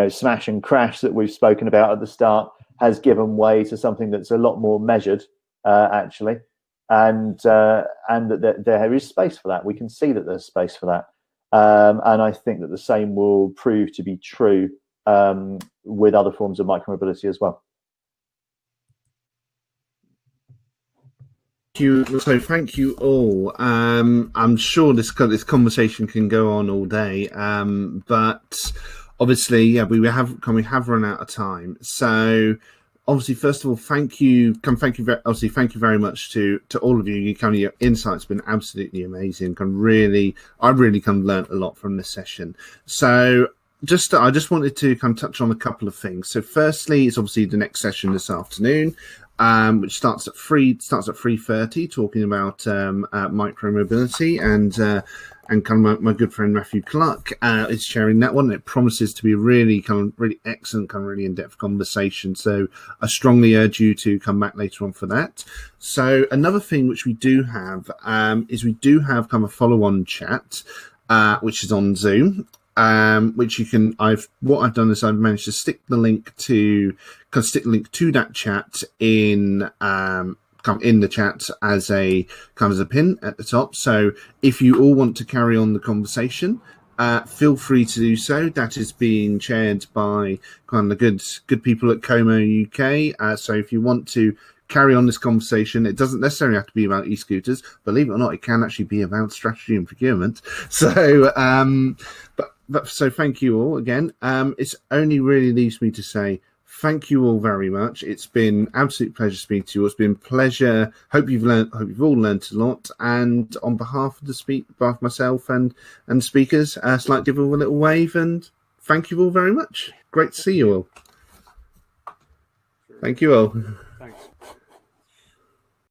smash and crash that we've spoken about at the start has given way to something that's a lot more measured, actually. And that there is space for that. We can see that there's space for that. And I think that the same will prove to be true with other forms of micromobility as well. So thank you all. I'm sure this conversation can go on all day, but obviously, we have run out of time. So obviously, first of all, thank you very much to all of you. Your insights have been absolutely amazing. I really learned a lot from this session. So I just wanted to touch on a couple of things. So firstly, it's obviously the next session this afternoon, which starts at 3:30, talking about micromobility, and my good friend Matthew Clark is chairing that one. It promises to be a really excellent, really in-depth conversation. So I strongly urge you to come back later on for that. So another thing which we do have is we do have a follow-on chat, which is on Zoom. Which you can. What I've done is I've managed to stick the link to that chat in the chat as a pin at the top. So if you all want to carry on the conversation, feel free to do so. That is being chaired by the good people at Como UK. So if you want to carry on this conversation, it doesn't necessarily have to be about e-scooters. Believe it or not, it can actually be about strategy and procurement. So, so thank you all again. It's only really leaves me to say thank you all very much. It's been an absolute pleasure speaking to you. It's been a pleasure. Hope you've all learned a lot. And on behalf of myself and speakers, I'd like to give all a little wave and thank you all very much. Great to see you all. Thank you all.